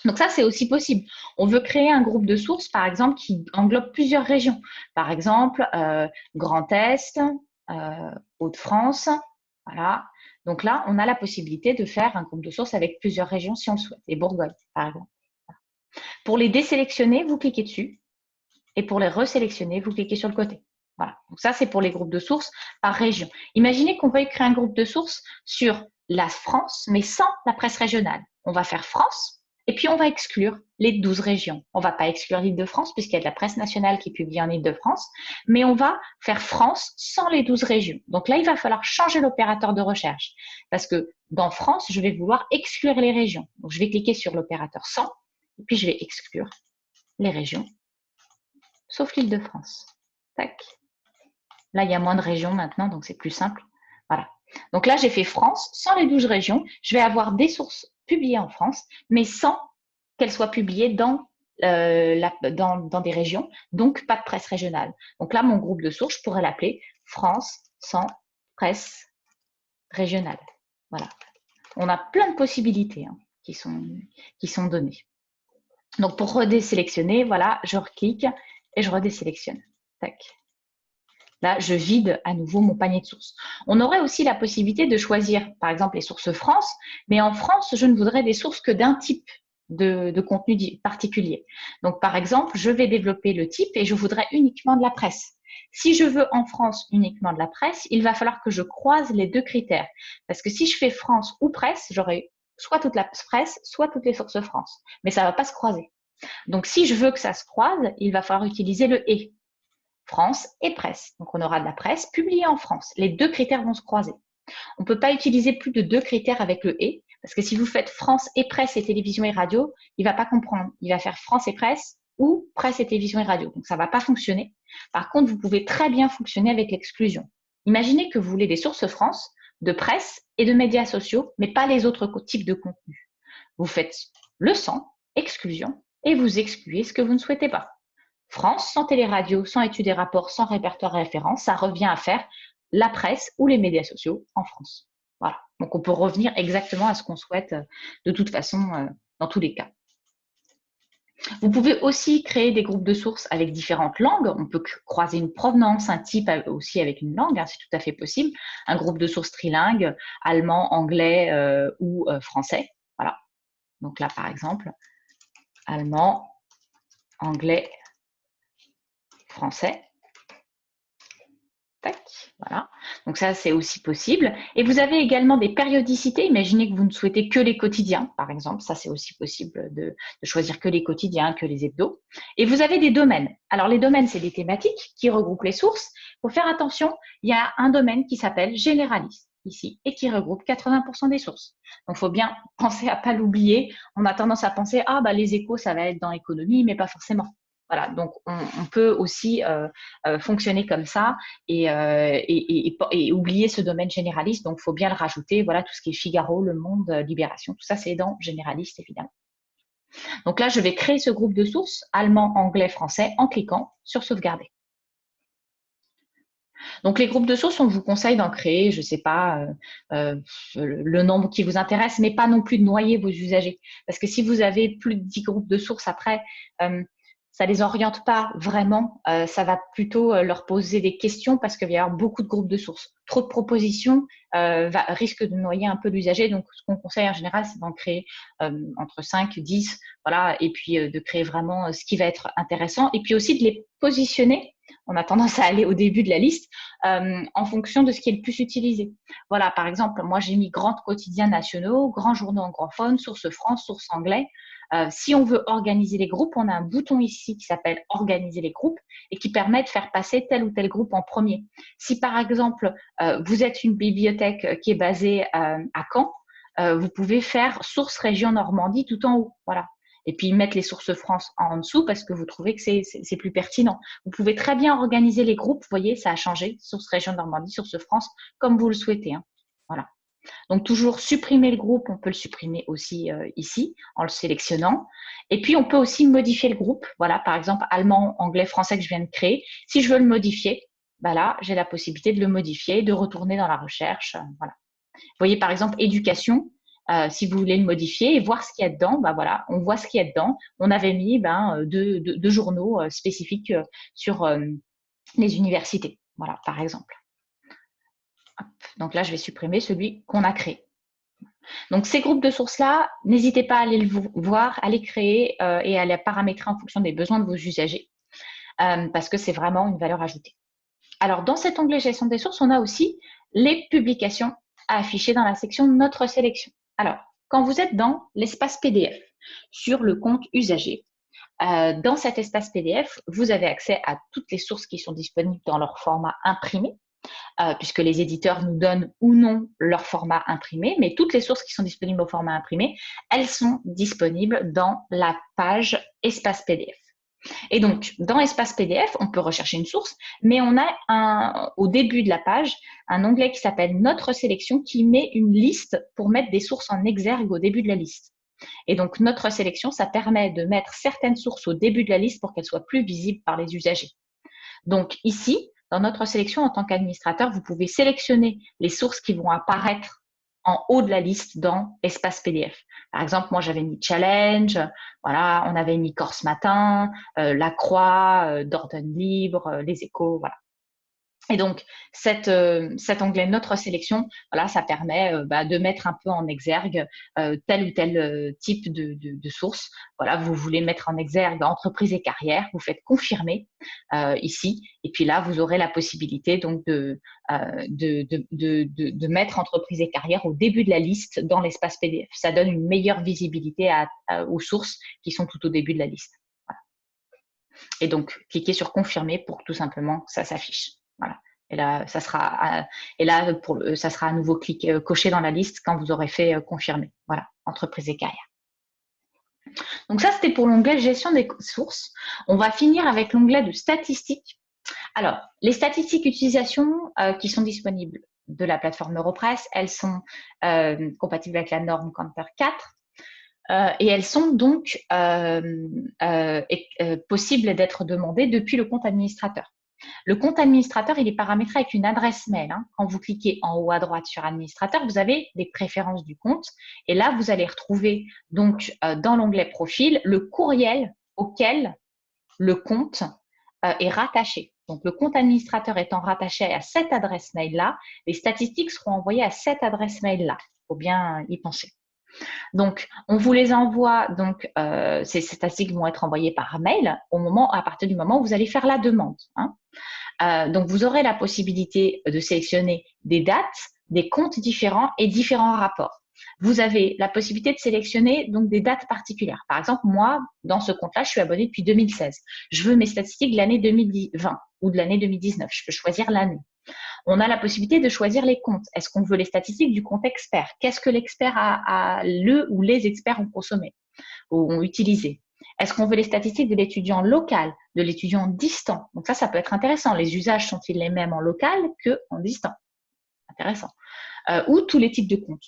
Donc ça, c'est aussi possible. On veut créer un groupe de sources, par exemple, qui englobe plusieurs régions. Par exemple, Grand Est, Hauts-de-France, voilà. Donc là, on a la possibilité de faire un groupe de sources avec plusieurs régions si on le souhaite. Et Bourgogne, par exemple. Pour les désélectionner, vous cliquez dessus. Et pour les resélectionner, vous cliquez sur le côté. Voilà. Donc ça, c'est pour les groupes de sources par région. Imaginez qu'on veuille créer un groupe de sources sur la France, mais sans la presse régionale. On va faire France, et puis on va exclure les 12 régions. On ne va pas exclure l'Île-de-France, puisqu'il y a de la presse nationale qui est publiée en Île-de-France, mais on va faire France sans les 12 régions. Donc là, il va falloir changer l'opérateur de recherche, parce que dans France, je vais vouloir exclure les régions. Donc je vais cliquer sur l'opérateur sans, et puis je vais exclure les régions, sauf l'Île-de-France. Tac. Là, il y a moins de régions maintenant, donc c'est plus simple. Voilà. Donc là, j'ai fait France sans les 12 régions. Je vais avoir des sources publiées en France, mais sans qu'elles soient publiées dans des régions, donc pas de presse régionale. Donc là, mon groupe de sources, je pourrais l'appeler France sans presse régionale. Voilà. On a plein de possibilités qui sont données. Donc pour redésélectionner, voilà, je reclique et je redésélectionne. Tac. Là, je vide à nouveau mon panier de sources. On aurait aussi la possibilité de choisir, par exemple, les sources France, mais en France, je ne voudrais des sources que d'un type de contenu particulier. Donc, par exemple, je vais développer le type et je voudrais uniquement de la presse. Si je veux en France uniquement de la presse, il va falloir que je croise les deux critères. Parce que si je fais France ou presse, j'aurai soit toute la presse, soit toutes les sources France. Mais ça ne va pas se croiser. Donc, si je veux que ça se croise, il va falloir utiliser le « et ». France et presse. Donc, on aura de la presse publiée en France. Les deux critères vont se croiser. On ne peut pas utiliser plus de 2 critères avec le « et », parce que si vous faites France et presse et télévision et radio, il ne va pas comprendre. Il va faire France et presse ou presse et télévision et radio. Donc, ça ne va pas fonctionner. Par contre, vous pouvez très bien fonctionner avec l'exclusion. Imaginez que vous voulez des sources France, de presse et de médias sociaux, mais pas les autres types de contenus. Vous faites le sans, exclusion, et vous excluez ce que vous ne souhaitez pas. France, sans télé-radio, sans études et rapports, sans répertoire référence, ça revient à faire la presse ou les médias sociaux en France. Voilà. Donc, on peut revenir exactement à ce qu'on souhaite de toute façon dans tous les cas. Vous pouvez aussi créer des groupes de sources avec différentes langues. On peut croiser une provenance, un type aussi avec une langue, c'est tout à fait possible. Un groupe de sources trilingue, allemand, anglais ou français. Voilà. Donc là, par exemple, allemand, anglais, français. Tac, voilà. Donc ça, c'est aussi possible. Et vous avez également des périodicités. Imaginez que vous ne souhaitez que les quotidiens, par exemple. Ça, c'est aussi possible de choisir que les quotidiens, que les hebdos. Et vous avez des domaines. Alors, les domaines, c'est des thématiques qui regroupent les sources. Il faut faire attention, il y a un domaine qui s'appelle généraliste ici et qui regroupe 80% des sources. Donc, il faut bien penser à ne pas l'oublier. On a tendance à penser, ah, bah, les échos, ça va être dans l'économie, mais pas forcément. Voilà, donc on peut aussi fonctionner comme ça et oublier ce domaine généraliste. Donc, il faut bien le rajouter. Voilà, tout ce qui est Figaro, Le Monde, Libération, tout ça, c'est dans généraliste, évidemment. Donc là, je vais créer ce groupe de sources, allemand, anglais, français, en cliquant sur sauvegarder. Donc, les groupes de sources, on vous conseille d'en créer, je ne sais pas, le nombre qui vous intéresse, mais pas non plus de noyer vos usagers. Parce que si vous avez plus de 10 groupes de sources après, ça les oriente pas vraiment, ça va plutôt leur poser des questions parce qu'il va y avoir beaucoup de groupes de sources. Trop de propositions risque de noyer un peu l'usager. Donc, ce qu'on conseille en général, c'est d'en créer entre 5, 10, voilà, et puis de créer vraiment ce qui va être intéressant. Et puis aussi de les positionner. On a tendance à aller au début de la liste en fonction de ce qui est le plus utilisé. Voilà, par exemple, moi, j'ai mis grands quotidiens nationaux, grands journaux anglophones, source France, source anglais. Si on veut organiser les groupes, on a un bouton ici qui s'appelle « Organiser les groupes » et qui permet de faire passer tel ou tel groupe en premier. Si par exemple, vous êtes une bibliothèque qui est basée à Caen, vous pouvez faire « Source Région Normandie » tout en haut. Voilà. Et puis mettre les sources France en dessous parce que vous trouvez que c'est plus pertinent. Vous pouvez très bien organiser les groupes. Vous voyez, ça a changé. Source Région Normandie, source France, comme vous le souhaitez. Voilà. Donc, toujours supprimer le groupe, on peut le supprimer aussi ici en le sélectionnant. Et puis, on peut aussi modifier le groupe. Voilà, par exemple, allemand, anglais, français que je viens de créer. Si je veux le modifier, bah là, j'ai la possibilité de le modifier, de retourner dans la recherche. Voilà. Vous voyez, par exemple, éducation. Si vous voulez le modifier et voir ce qu'il y a dedans, bah voilà, on voit ce qu'il y a dedans. On avait mis deux journaux spécifiques sur les universités. Voilà, par exemple. Hop. Donc là, je vais supprimer celui qu'on a créé. Donc, ces groupes de sources-là, n'hésitez pas à aller le voir, à les créer et à les paramétrer en fonction des besoins de vos usagers parce que c'est vraiment une valeur ajoutée. Alors, dans cet onglet gestion des sources, on a aussi les publications à afficher dans la section Notre sélection. Alors, quand vous êtes dans l'espace PDF sur le compte usager, dans cet espace PDF, vous avez accès à toutes les sources qui sont disponibles dans leur format imprimé, puisque les éditeurs nous donnent ou non leur format imprimé, mais toutes les sources qui sont disponibles au format imprimé, elles sont disponibles dans la page espace PDF. Et donc, dans espace PDF, on peut rechercher une source, mais on a au début de la page un onglet qui s'appelle Notre sélection qui met une liste pour mettre des sources en exergue au début de la liste. Et donc, notre sélection, ça permet de mettre certaines sources au début de la liste pour qu'elles soient plus visibles par les usagers. Donc, ici, dans notre sélection, en tant qu'administrateur, vous pouvez sélectionner les sources qui vont apparaître en haut de la liste dans espace PDF. Par exemple, moi, j'avais mis Challenge, voilà, on avait mis Corse Matin, La Croix, Dordogne Libre, Les Échos, voilà. Et donc, cet onglet Notre sélection, voilà, ça permet de mettre un peu en exergue tel ou tel type de source. Voilà, vous voulez mettre en exergue entreprise et carrière, vous faites confirmer ici, et puis là, vous aurez la possibilité donc de mettre entreprise et carrière au début de la liste dans l'espace PDF. Ça donne une meilleure visibilité aux sources qui sont tout au début de la liste. Voilà. Et donc, cliquez sur confirmer pour que tout simplement ça s'affiche. Voilà. Et là, ça sera à nouveau coché dans la liste quand vous aurez fait confirmer. Voilà, entreprise et carrière. Donc ça, c'était pour l'onglet gestion des sources. On va finir avec l'onglet de statistiques. Alors, les statistiques d'utilisation qui sont disponibles de la plateforme Europress, elles sont compatibles avec la norme Canter 4. Et elles sont donc possibles d'être demandées depuis le compte administrateur. Le compte administrateur, il est paramétré avec une adresse mail. Quand vous cliquez en haut à droite sur administrateur, vous avez les préférences du compte. Et là, vous allez retrouver donc dans l'onglet profil le courriel auquel le compte est rattaché. Donc, le compte administrateur étant rattaché à cette adresse mail-là, les statistiques seront envoyées à cette adresse mail-là. Il faut bien y penser. Donc, on vous les envoie, donc ces statistiques vont être envoyées par mail à partir du moment où vous allez faire la demande. Donc, vous aurez la possibilité de sélectionner des dates, des comptes différents et différents rapports. Vous avez la possibilité de sélectionner donc des dates particulières. Par exemple, moi, dans ce compte-là, je suis abonnée depuis 2016. Je veux mes statistiques de l'année 2020 ou de l'année 2019. Je peux choisir l'année. On a la possibilité de choisir les comptes. Est-ce qu'on veut les statistiques du compte expert? Qu'est-ce que l'expert ou les experts ont consommé ou ont utilisé? Est-ce qu'on veut les statistiques de l'étudiant local, de l'étudiant distant? Donc ça peut être intéressant. Les usages sont-ils les mêmes en local qu'en distant? Intéressant. Ou tous les types de comptes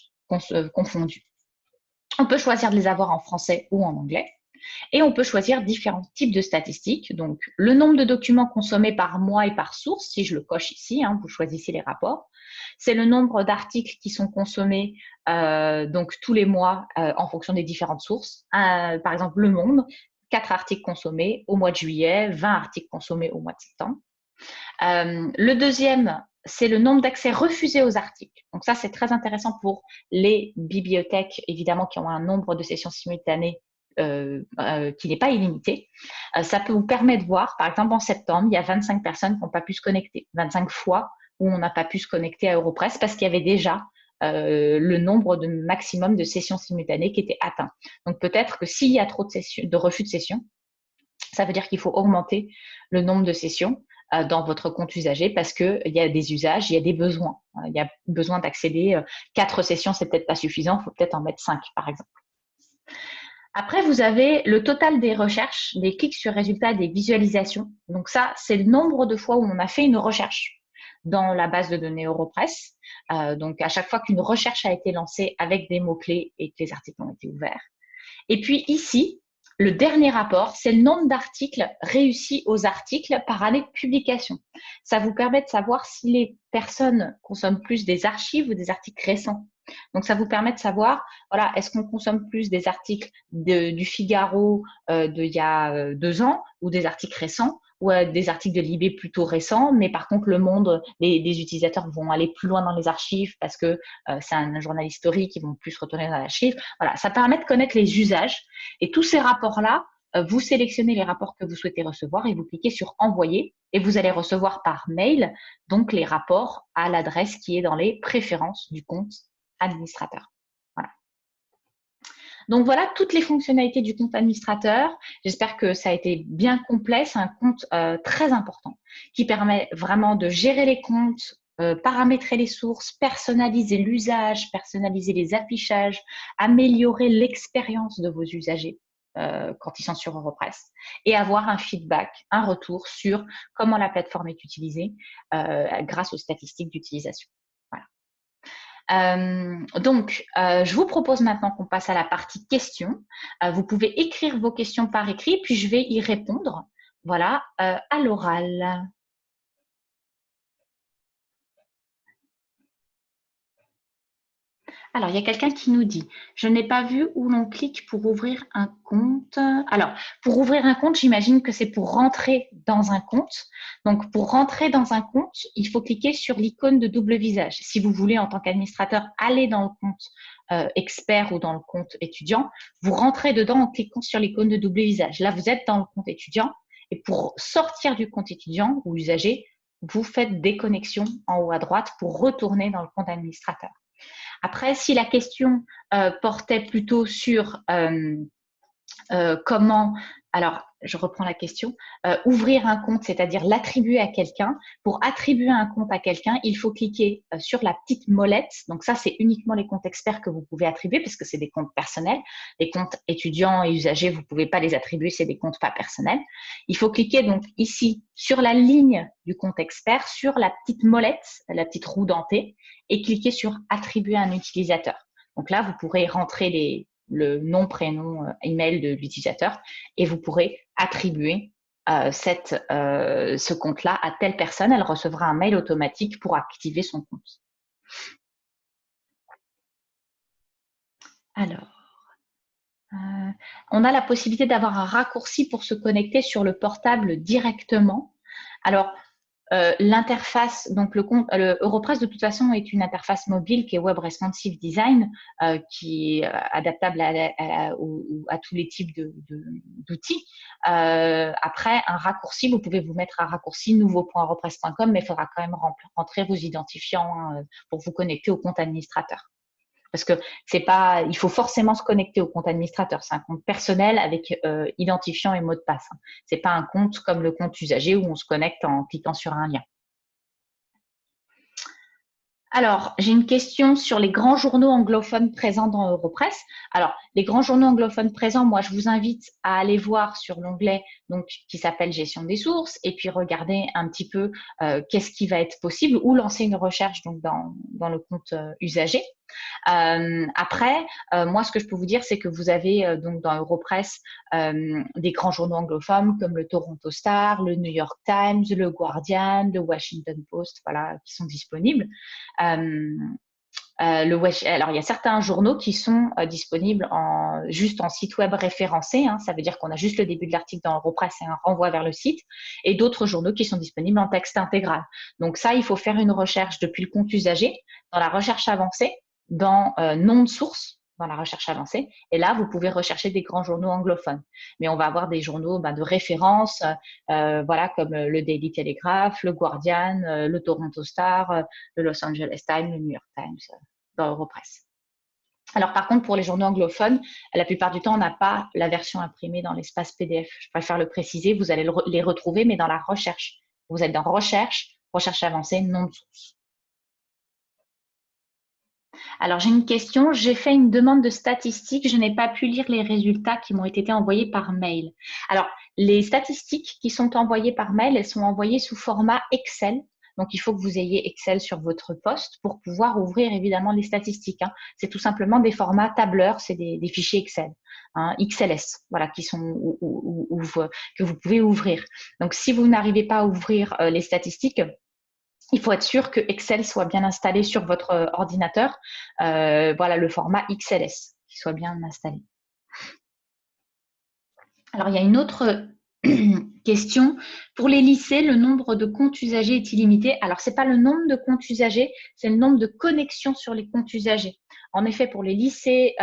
confondus. On peut choisir de les avoir en français ou en anglais. Et on peut choisir différents types de statistiques. Donc, le nombre de documents consommés par mois et par source, si je le coche ici, vous choisissez les rapports. C'est le nombre d'articles qui sont consommés donc tous les mois en fonction des différentes sources. Par exemple, Le Monde, 4 articles consommés au mois de juillet, 20 articles consommés au mois de septembre. Le deuxième, c'est le nombre d'accès refusés aux articles. Donc ça, c'est très intéressant pour les bibliothèques, évidemment, qui ont un nombre de sessions simultanées qui n'est pas illimité. Ça peut vous permettre de voir, par exemple, en septembre, il y a 25 personnes qui n'ont pas pu se connecter, 25 fois où on n'a pas pu se connecter à Europress parce qu'il y avait déjà le nombre de maximum de sessions simultanées qui était atteint. Donc peut-être que s'il y a trop de refus de session, ça veut dire qu'il faut augmenter le nombre de sessions dans votre compte usager parce qu'il y a des usages, il y a des besoins. Il y a besoin d'accéder. 4 sessions, c'est peut-être pas suffisant, il faut peut-être en mettre 5, par exemple. Après, vous avez le total des recherches, des clics sur résultats, des visualisations. Donc ça, c'est le nombre de fois où on a fait une recherche. dans la base de données Europress. Donc, à chaque fois qu'une recherche a été lancée avec des mots-clés et que les articles ont été ouverts. Et puis ici, le dernier rapport, c'est le nombre d'articles réussis aux articles par année de publication. Ça vous permet de savoir si les personnes consomment plus des archives ou des articles récents. Donc, ça vous permet de savoir, voilà, est-ce qu'on consomme plus des articles du Figaro d'il y a 2 ans ou des articles récents ou des articles de Libé plutôt récents, mais par contre, Le Monde, les utilisateurs vont aller plus loin dans les archives parce que c'est un journal historique, ils vont plus retourner dans l'archive. Voilà, ça permet de connaître les usages et tous ces rapports-là, vous sélectionnez les rapports que vous souhaitez recevoir et vous cliquez sur Envoyer et vous allez recevoir par mail donc les rapports à l'adresse qui est dans les préférences du compte administrateur. Voilà. Donc voilà toutes les fonctionnalités du compte administrateur. J'espère que ça a été bien complet. C'est un compte très important qui permet vraiment de gérer les comptes, paramétrer les sources, personnaliser l'usage, personnaliser les affichages, améliorer l'expérience de vos usagers quand ils sont sur Europress et avoir un feedback, un retour sur comment la plateforme est utilisée grâce aux statistiques d'utilisation. Voilà. Je vous propose maintenant qu'on passe à la partie questions. Vous pouvez écrire vos questions par écrit, puis je vais y répondre, voilà, à l'oral. Alors, il y a quelqu'un qui nous dit « Je n'ai pas vu où l'on clique pour ouvrir un compte. » Alors, pour ouvrir un compte, j'imagine que c'est pour rentrer dans un compte. Donc, pour rentrer dans un compte, il faut cliquer sur l'icône de double visage. Si vous voulez, en tant qu'administrateur, aller dans le compte expert ou dans le compte étudiant, vous rentrez dedans en cliquant sur l'icône de double visage. Là, vous êtes dans le compte étudiant. Et pour sortir du compte étudiant ou usager, vous faites déconnexion en haut à droite pour retourner dans le compte administrateur. Après, si la question portait plutôt sur comment, alors je reprends la question, ouvrir un compte, c'est-à-dire l'attribuer à quelqu'un. Pour attribuer un compte à quelqu'un, il faut cliquer sur la petite molette. Donc ça, c'est uniquement les comptes experts que vous pouvez attribuer parce que c'est des comptes personnels. Les comptes étudiants et usagers, vous ne pouvez pas les attribuer, c'est des comptes pas personnels. Il faut cliquer donc ici sur la ligne du compte expert, sur la petite molette, la petite roue dentée, et cliquer sur attribuer à un utilisateur. Donc là, vous pourrez rentrer le nom, prénom, email de l'utilisateur et vous pourrez attribuer ce compte-là à telle personne. Elle recevra un mail automatique pour activer son compte. Alors, on a la possibilité d'avoir un raccourci pour se connecter sur le portable directement. Alors, l'interface, donc le Europress de toute façon est une interface mobile qui est Web Responsive Design, qui est adaptable à tous les types d'outils. Après, un raccourci, vous pouvez vous mettre un raccourci nouveau.europress.com, mais il faudra quand même rentrer vos identifiants pour vous connecter au compte administrateur. Parce que c'est pas, il faut forcément se connecter au compte administrateur. C'est un compte personnel avec identifiant et mot de passe. C'est pas un compte comme le compte usager où on se connecte en cliquant sur un lien. Alors, j'ai une question sur les grands journaux anglophones présents dans Europress. Alors, les grands journaux anglophones présents, moi, je vous invite à aller voir sur l'onglet qui s'appelle Gestion des sources et puis regarder un petit peu qu'est-ce qui va être possible ou lancer une recherche donc dans le compte usager. Après, moi, ce que je peux vous dire, c'est que vous avez donc dans Europress des grands journaux anglophones comme le Toronto Star, le New York Times, le Guardian, le Washington Post, voilà, qui sont disponibles. Alors, il y a certains journaux qui sont disponibles juste en site web référencé. Ça veut dire qu'on a juste le début de l'article dans Europress et un renvoi vers le site. Et d'autres journaux qui sont disponibles en texte intégral. Donc ça, il faut faire une recherche depuis le compte usager, dans la recherche avancée, dans nom de source, dans la recherche avancée. Et là, vous pouvez rechercher des grands journaux anglophones. Mais on va avoir des journaux de référence, voilà, comme le Daily Telegraph, le Guardian, le Toronto Star, le Los Angeles Times, le New York Times, dans Europress. Alors, par contre, pour les journaux anglophones, la plupart du temps, on n'a pas la version imprimée dans l'espace PDF. Je préfère le préciser. Vous allez les retrouver, mais dans la recherche. Vous êtes dans recherche, recherche avancée, nom de source. Alors, j'ai une question. J'ai fait une demande de statistiques. Je n'ai pas pu lire les résultats qui m'ont été envoyés par mail. Alors, les statistiques qui sont envoyées par mail, elles sont envoyées sous format Excel. Donc, il faut que vous ayez Excel sur votre poste pour pouvoir ouvrir évidemment les statistiques. C'est tout simplement des formats tableurs, c'est des fichiers Excel, XLS, voilà, qui sont que vous pouvez ouvrir. Donc, si vous n'arrivez pas à ouvrir les statistiques, il faut être sûr que Excel soit bien installé sur votre ordinateur. Voilà, le format XLS qui soit bien installé. Alors, il y a une autre question. Pour les lycées, le nombre de comptes usagés est illimité. Alors, ce n'est pas le nombre de comptes usagés, c'est le nombre de connexions sur les comptes usagés. En effet, pour les lycées,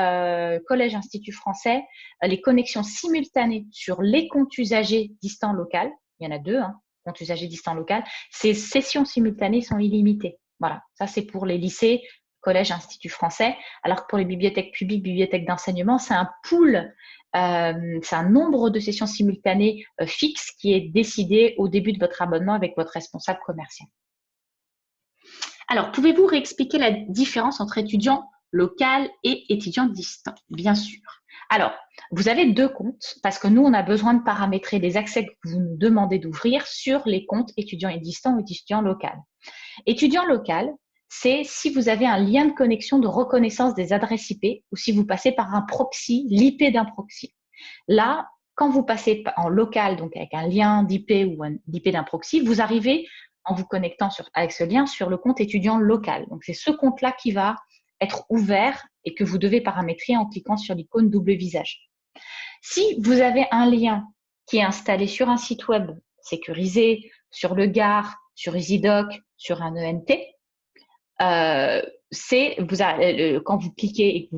collèges, instituts français, les connexions simultanées sur les comptes usagers distants local, il y en a deux, comptes usagers distants local, ces sessions simultanées sont illimitées. Voilà, ça c'est pour les lycées, collèges, instituts français, alors que pour les bibliothèques publiques, bibliothèques d'enseignement, c'est un pool. C'est un nombre de sessions simultanées fixe qui est décidé au début de votre abonnement avec votre responsable commercial. Alors, pouvez-vous réexpliquer la différence entre étudiant local et étudiant distant? Bien sûr. Alors, vous avez deux comptes parce que nous, on a besoin de paramétrer les accès que vous nous demandez d'ouvrir sur les comptes étudiant et distant ou étudiant local. Étudiant local, c'est si vous avez un lien de connexion de reconnaissance des adresses IP ou si vous passez par un proxy, l'IP d'un proxy. Là, quand vous passez en local, donc avec un lien d'IP ou d'IP d'un proxy, vous arrivez en vous connectant avec ce lien sur le compte étudiant local. Donc, c'est ce compte-là qui va être ouvert et que vous devez paramétrer en cliquant sur l'icône double visage. Si vous avez un lien qui est installé sur un site web sécurisé, sur le Gard, sur EasyDoc, sur un ENT, quand vous cliquez et que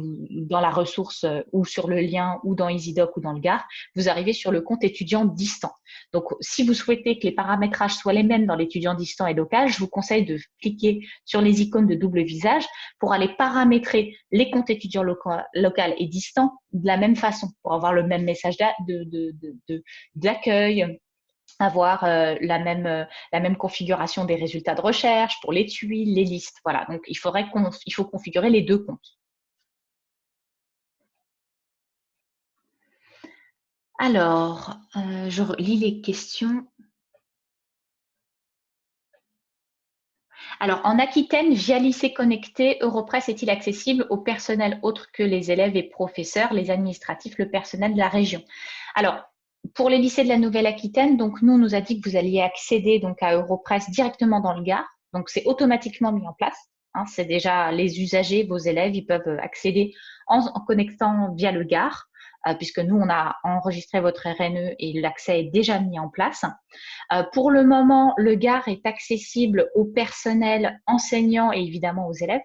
dans la ressource ou sur le lien ou dans EasyDoc ou dans le Gard, vous arrivez sur le compte étudiant distant. Donc, si vous souhaitez que les paramétrages soient les mêmes dans l'étudiant distant et local, je vous conseille de cliquer sur les icônes de double visage pour aller paramétrer les comptes étudiants local et distant de la même façon, pour avoir le même message d'accueil, avoir la même configuration des résultats de recherche pour les tuiles, les listes. Voilà, donc il faut configurer les deux comptes. Alors, je lis les questions. Alors, en Aquitaine, via lycée connecté, Europress est-il accessible au personnel autre que les élèves et professeurs, les administratifs, le personnel de la région? Alors, pour les lycées de la Nouvelle-Aquitaine, donc nous, on nous a dit que vous alliez accéder donc à Europress directement dans le Gard. Donc, c'est automatiquement mis en place. C'est déjà les usagers, vos élèves, ils peuvent accéder en connectant via le Gard, puisque nous, on a enregistré votre RNE et l'accès est déjà mis en place. Pour le moment, le Gard est accessible au personnel enseignant et évidemment aux élèves.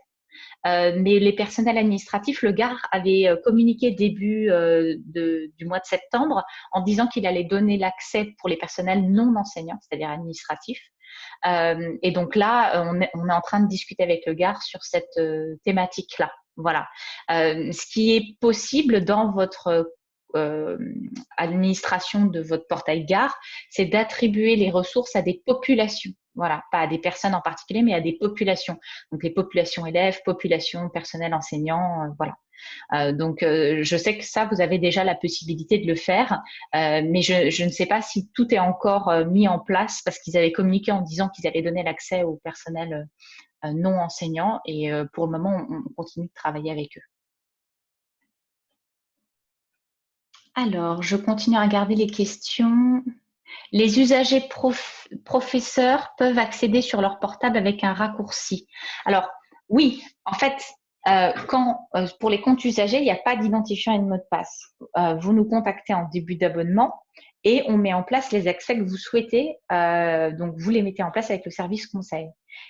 Mais les personnels administratifs, le Gard avait communiqué début du mois de septembre en disant qu'il allait donner l'accès pour les personnels non enseignants, c'est-à-dire administratifs. Et donc là, on est en train de discuter avec le Gard sur cette thématique-là. Voilà. Ce qui est possible dans votre administration de votre portail Gard, c'est d'attribuer les ressources à des populations. Voilà, pas à des personnes en particulier, mais à des populations. Donc les populations élèves, populations personnel enseignant, voilà. Donc je sais que ça, vous avez déjà la possibilité de le faire, mais je ne sais pas si tout est encore mis en place parce qu'ils avaient communiqué en disant qu'ils allaient donner l'accès au personnel non enseignant et pour le moment, on continue de travailler avec eux. Alors, je continue à regarder les questions. Les usagers professeurs peuvent accéder sur leur portable avec un raccourci. Alors, oui, en fait, pour les comptes usagers, il n'y a pas d'identifiant et de mot de passe. Vous nous contactez en début d'abonnement et on met en place les accès que vous souhaitez. Donc, vous les mettez en place avec le service conseil.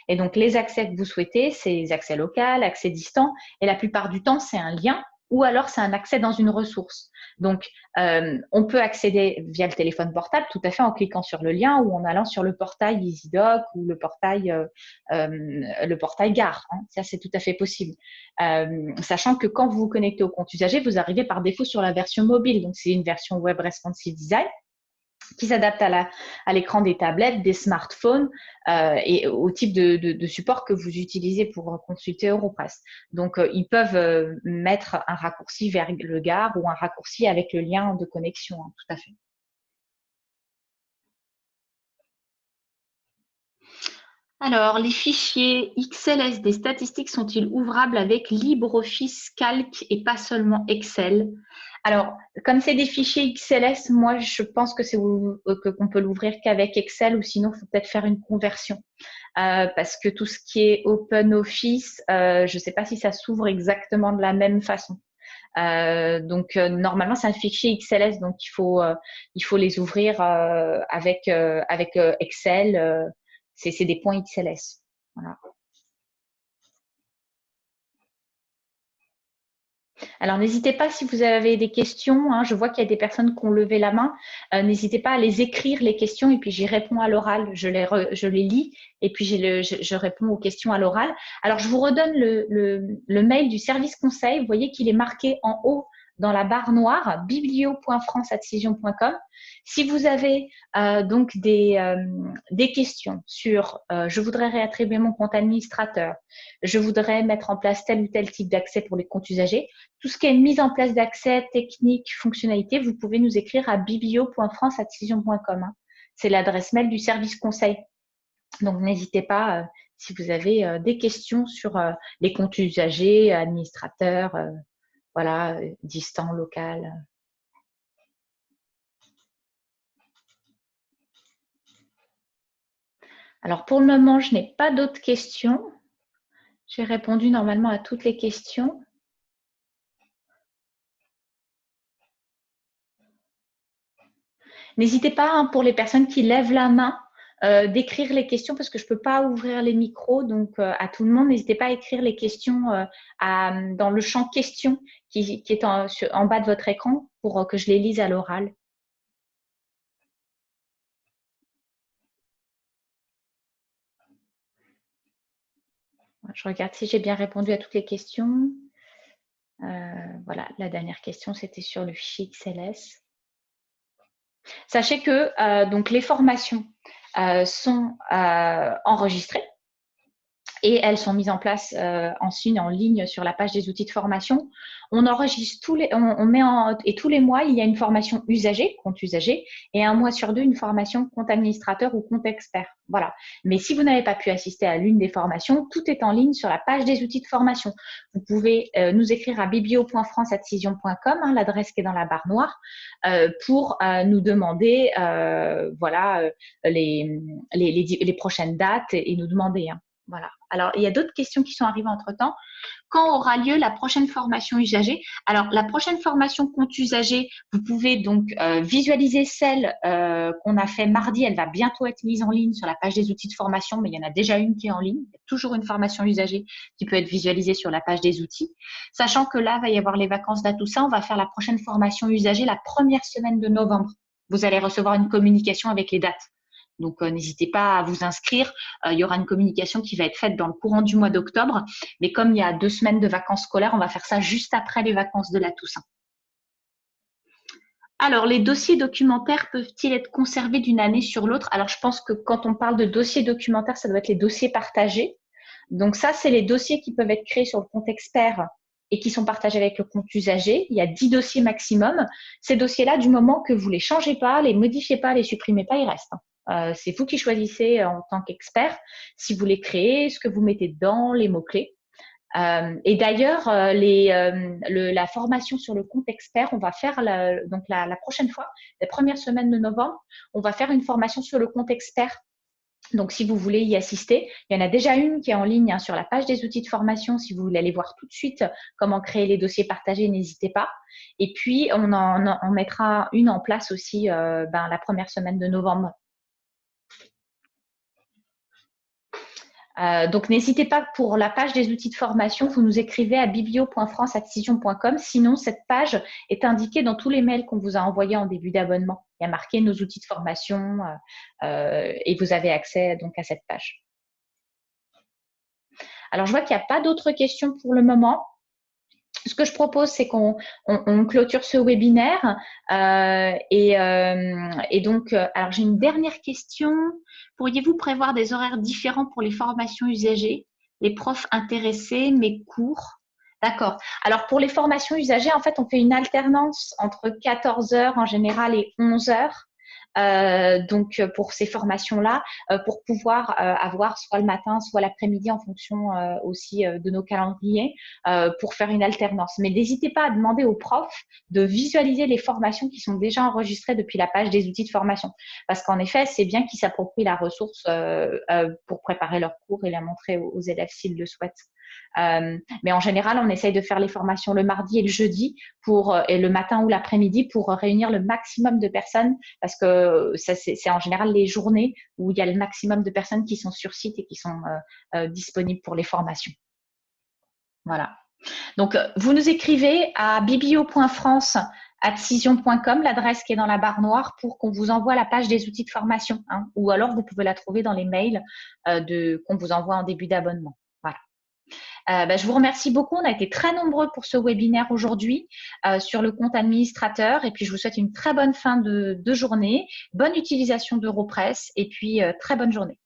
Et donc, les accès que vous souhaitez, c'est les accès locaux, accès distants. Et la plupart du temps, c'est un lien ou alors c'est un accès dans une ressource. Donc, on peut accéder via le téléphone portable tout à fait en cliquant sur le lien ou en allant sur le portail EasyDoc ou le portail Gard. Ça, c'est tout à fait possible. Sachant que quand vous vous connectez au compte usager, vous arrivez par défaut sur la version mobile. Donc, c'est une version Web Responsive Design qui s'adapte à l'écran des tablettes, des smartphones et au type de support que vous utilisez pour consulter Europress. Donc, ils peuvent mettre un raccourci vers le Gard ou un raccourci avec le lien de connexion, tout à fait. Alors, les fichiers XLS des statistiques sont-ils ouvrables avec LibreOffice, Calc et pas seulement Excel? Alors, comme c'est des fichiers XLS, moi, je pense que qu'on peut l'ouvrir qu'avec Excel ou sinon, il faut peut-être faire une conversion. Parce que tout ce qui est OpenOffice, je ne sais pas si ça s'ouvre exactement de la même façon. Donc, normalement, c'est un fichier XLS, donc il faut les ouvrir avec Excel. C'est des points XLS. Voilà. Alors, n'hésitez pas si vous avez des questions. Hein, je vois qu'il y a des personnes qui ont levé la main. N'hésitez pas à les écrire, les questions, et puis j'y réponds à l'oral. Je les lis et puis je réponds aux questions à l'oral. Alors, je vous redonne le mail du service conseil. Vous voyez qu'il est marqué en haut dans la barre noire, biblio.france@cision.com. Si vous avez donc des questions sur je voudrais réattribuer mon compte administrateur, je voudrais mettre en place tel ou tel type d'accès pour les comptes usagers, tout ce qui est mise en place d'accès, technique, fonctionnalité, vous pouvez nous écrire à biblio.france@cision.com. C'est l'adresse mail du service conseil. Donc, n'hésitez pas si vous avez des questions sur les comptes usagers, administrateurs, voilà, distant, local. Alors, pour le moment, je n'ai pas d'autres questions. J'ai répondu normalement à toutes les questions. N'hésitez pas, hein, pour les personnes qui lèvent la main, d'écrire les questions parce que je ne peux pas ouvrir les micros. Donc, à tout le monde, n'hésitez pas à écrire les questions dans le champ questions qui est en bas de votre écran pour que je les lise à l'oral. Je regarde si j'ai bien répondu à toutes les questions. Voilà, la dernière question, c'était sur le fichier XLS. Sachez que donc les formations sont enregistrées et elles sont mises en place ensuite en ligne sur la page des outils de formation. On enregistre et tous les mois, il y a une formation usagée, compte usager, et un mois sur deux, une formation compte administrateur ou compte expert. Voilà. Mais si vous n'avez pas pu assister à l'une des formations, tout est en ligne sur la page des outils de formation. Vous pouvez nous écrire à biblio.france@cision.com, hein, l'adresse qui est dans la barre noire, pour nous demander voilà, les prochaines dates et nous demander. Hein. Voilà. Alors, il y a d'autres questions qui sont arrivées entre-temps. Quand aura lieu la prochaine formation usagée? Alors, la prochaine formation compte usager, vous pouvez donc visualiser celle qu'on a fait mardi. Elle va bientôt être mise en ligne sur la page des outils de formation, mais il y en a déjà une qui est en ligne. Il y a toujours une formation usagée qui peut être visualisée sur la page des outils. Sachant que là, il va y avoir les vacances d'Atoussa. On va faire la prochaine formation usagée la première semaine de novembre. Vous allez recevoir une communication avec les dates. Donc, n'hésitez pas à vous inscrire. Il y aura une communication qui va être faite dans le courant du mois d'octobre. Mais comme il y a 2 semaines de vacances scolaires, on va faire ça juste après les vacances de la Toussaint. Alors, les dossiers documentaires peuvent-ils être conservés d'une année sur l'autre? Alors, je pense que quand on parle de dossiers documentaires, ça doit être les dossiers partagés. Donc, ça, c'est les dossiers qui peuvent être créés sur le compte expert et qui sont partagés avec le compte usager. Il y a 10 dossiers maximum. Ces dossiers-là, du moment que vous ne les changez pas, les modifiez pas, les supprimez pas, ils restent. C'est vous qui choisissez en tant qu'expert si vous les créez, ce que vous mettez dedans, les mots-clés. Et d'ailleurs, la formation sur le compte expert, on va faire donc la prochaine fois, la première semaine de novembre, on va faire une formation sur le compte expert. Donc, si vous voulez y assister, il y en a déjà une qui est en ligne, hein, sur la page des outils de formation. Si vous voulez aller voir tout de suite comment créer les dossiers partagés, n'hésitez pas. Et puis, on mettra une en place aussi la première semaine de novembre. Donc, n'hésitez pas, pour la page des outils de formation, vous nous écrivez à biblio.france@cision.com. Sinon, cette page est indiquée dans tous les mails qu'on vous a envoyés en début d'abonnement. Il y a marqué nos outils de formation et vous avez accès donc à cette page. Alors, je vois qu'il n'y a pas d'autres questions pour le moment. Ce que je propose, c'est qu'on clôture ce webinaire. Et donc, alors j'ai une dernière question. Pourriez-vous prévoir des horaires différents pour les formations usagées, les profs intéressés, mes cours? D'accord. Alors, pour les formations usagées, en fait, on fait une alternance entre 14 heures en général et 11 heures. donc pour ces formations-là, pour pouvoir avoir soit le matin, soit l'après-midi en fonction aussi de nos calendriers pour faire une alternance. Mais n'hésitez pas à demander aux profs de visualiser les formations qui sont déjà enregistrées depuis la page des outils de formation. Parce qu'en effet, c'est bien qu'ils s'approprient la ressource pour préparer leur cours et la montrer aux élèves s'ils le souhaitent. Mais en général, on essaye de faire les formations le mardi et le jeudi et le matin ou l'après-midi pour réunir le maximum de personnes parce que c'est en général les journées où il y a le maximum de personnes qui sont sur site et qui sont disponibles pour les formations. Voilà. Donc, vous nous écrivez à biblio.france@cision.com, l'adresse qui est dans la barre noire, pour qu'on vous envoie la page des outils de formation. Hein, ou alors, vous pouvez la trouver dans les mails qu'on vous envoie en début d'abonnement. Voilà. Je vous remercie beaucoup. On a été très nombreux pour ce webinaire aujourd'hui sur le compte administrateur. Et puis, je vous souhaite une très bonne fin de journée, bonne utilisation d'Europress et puis très bonne journée.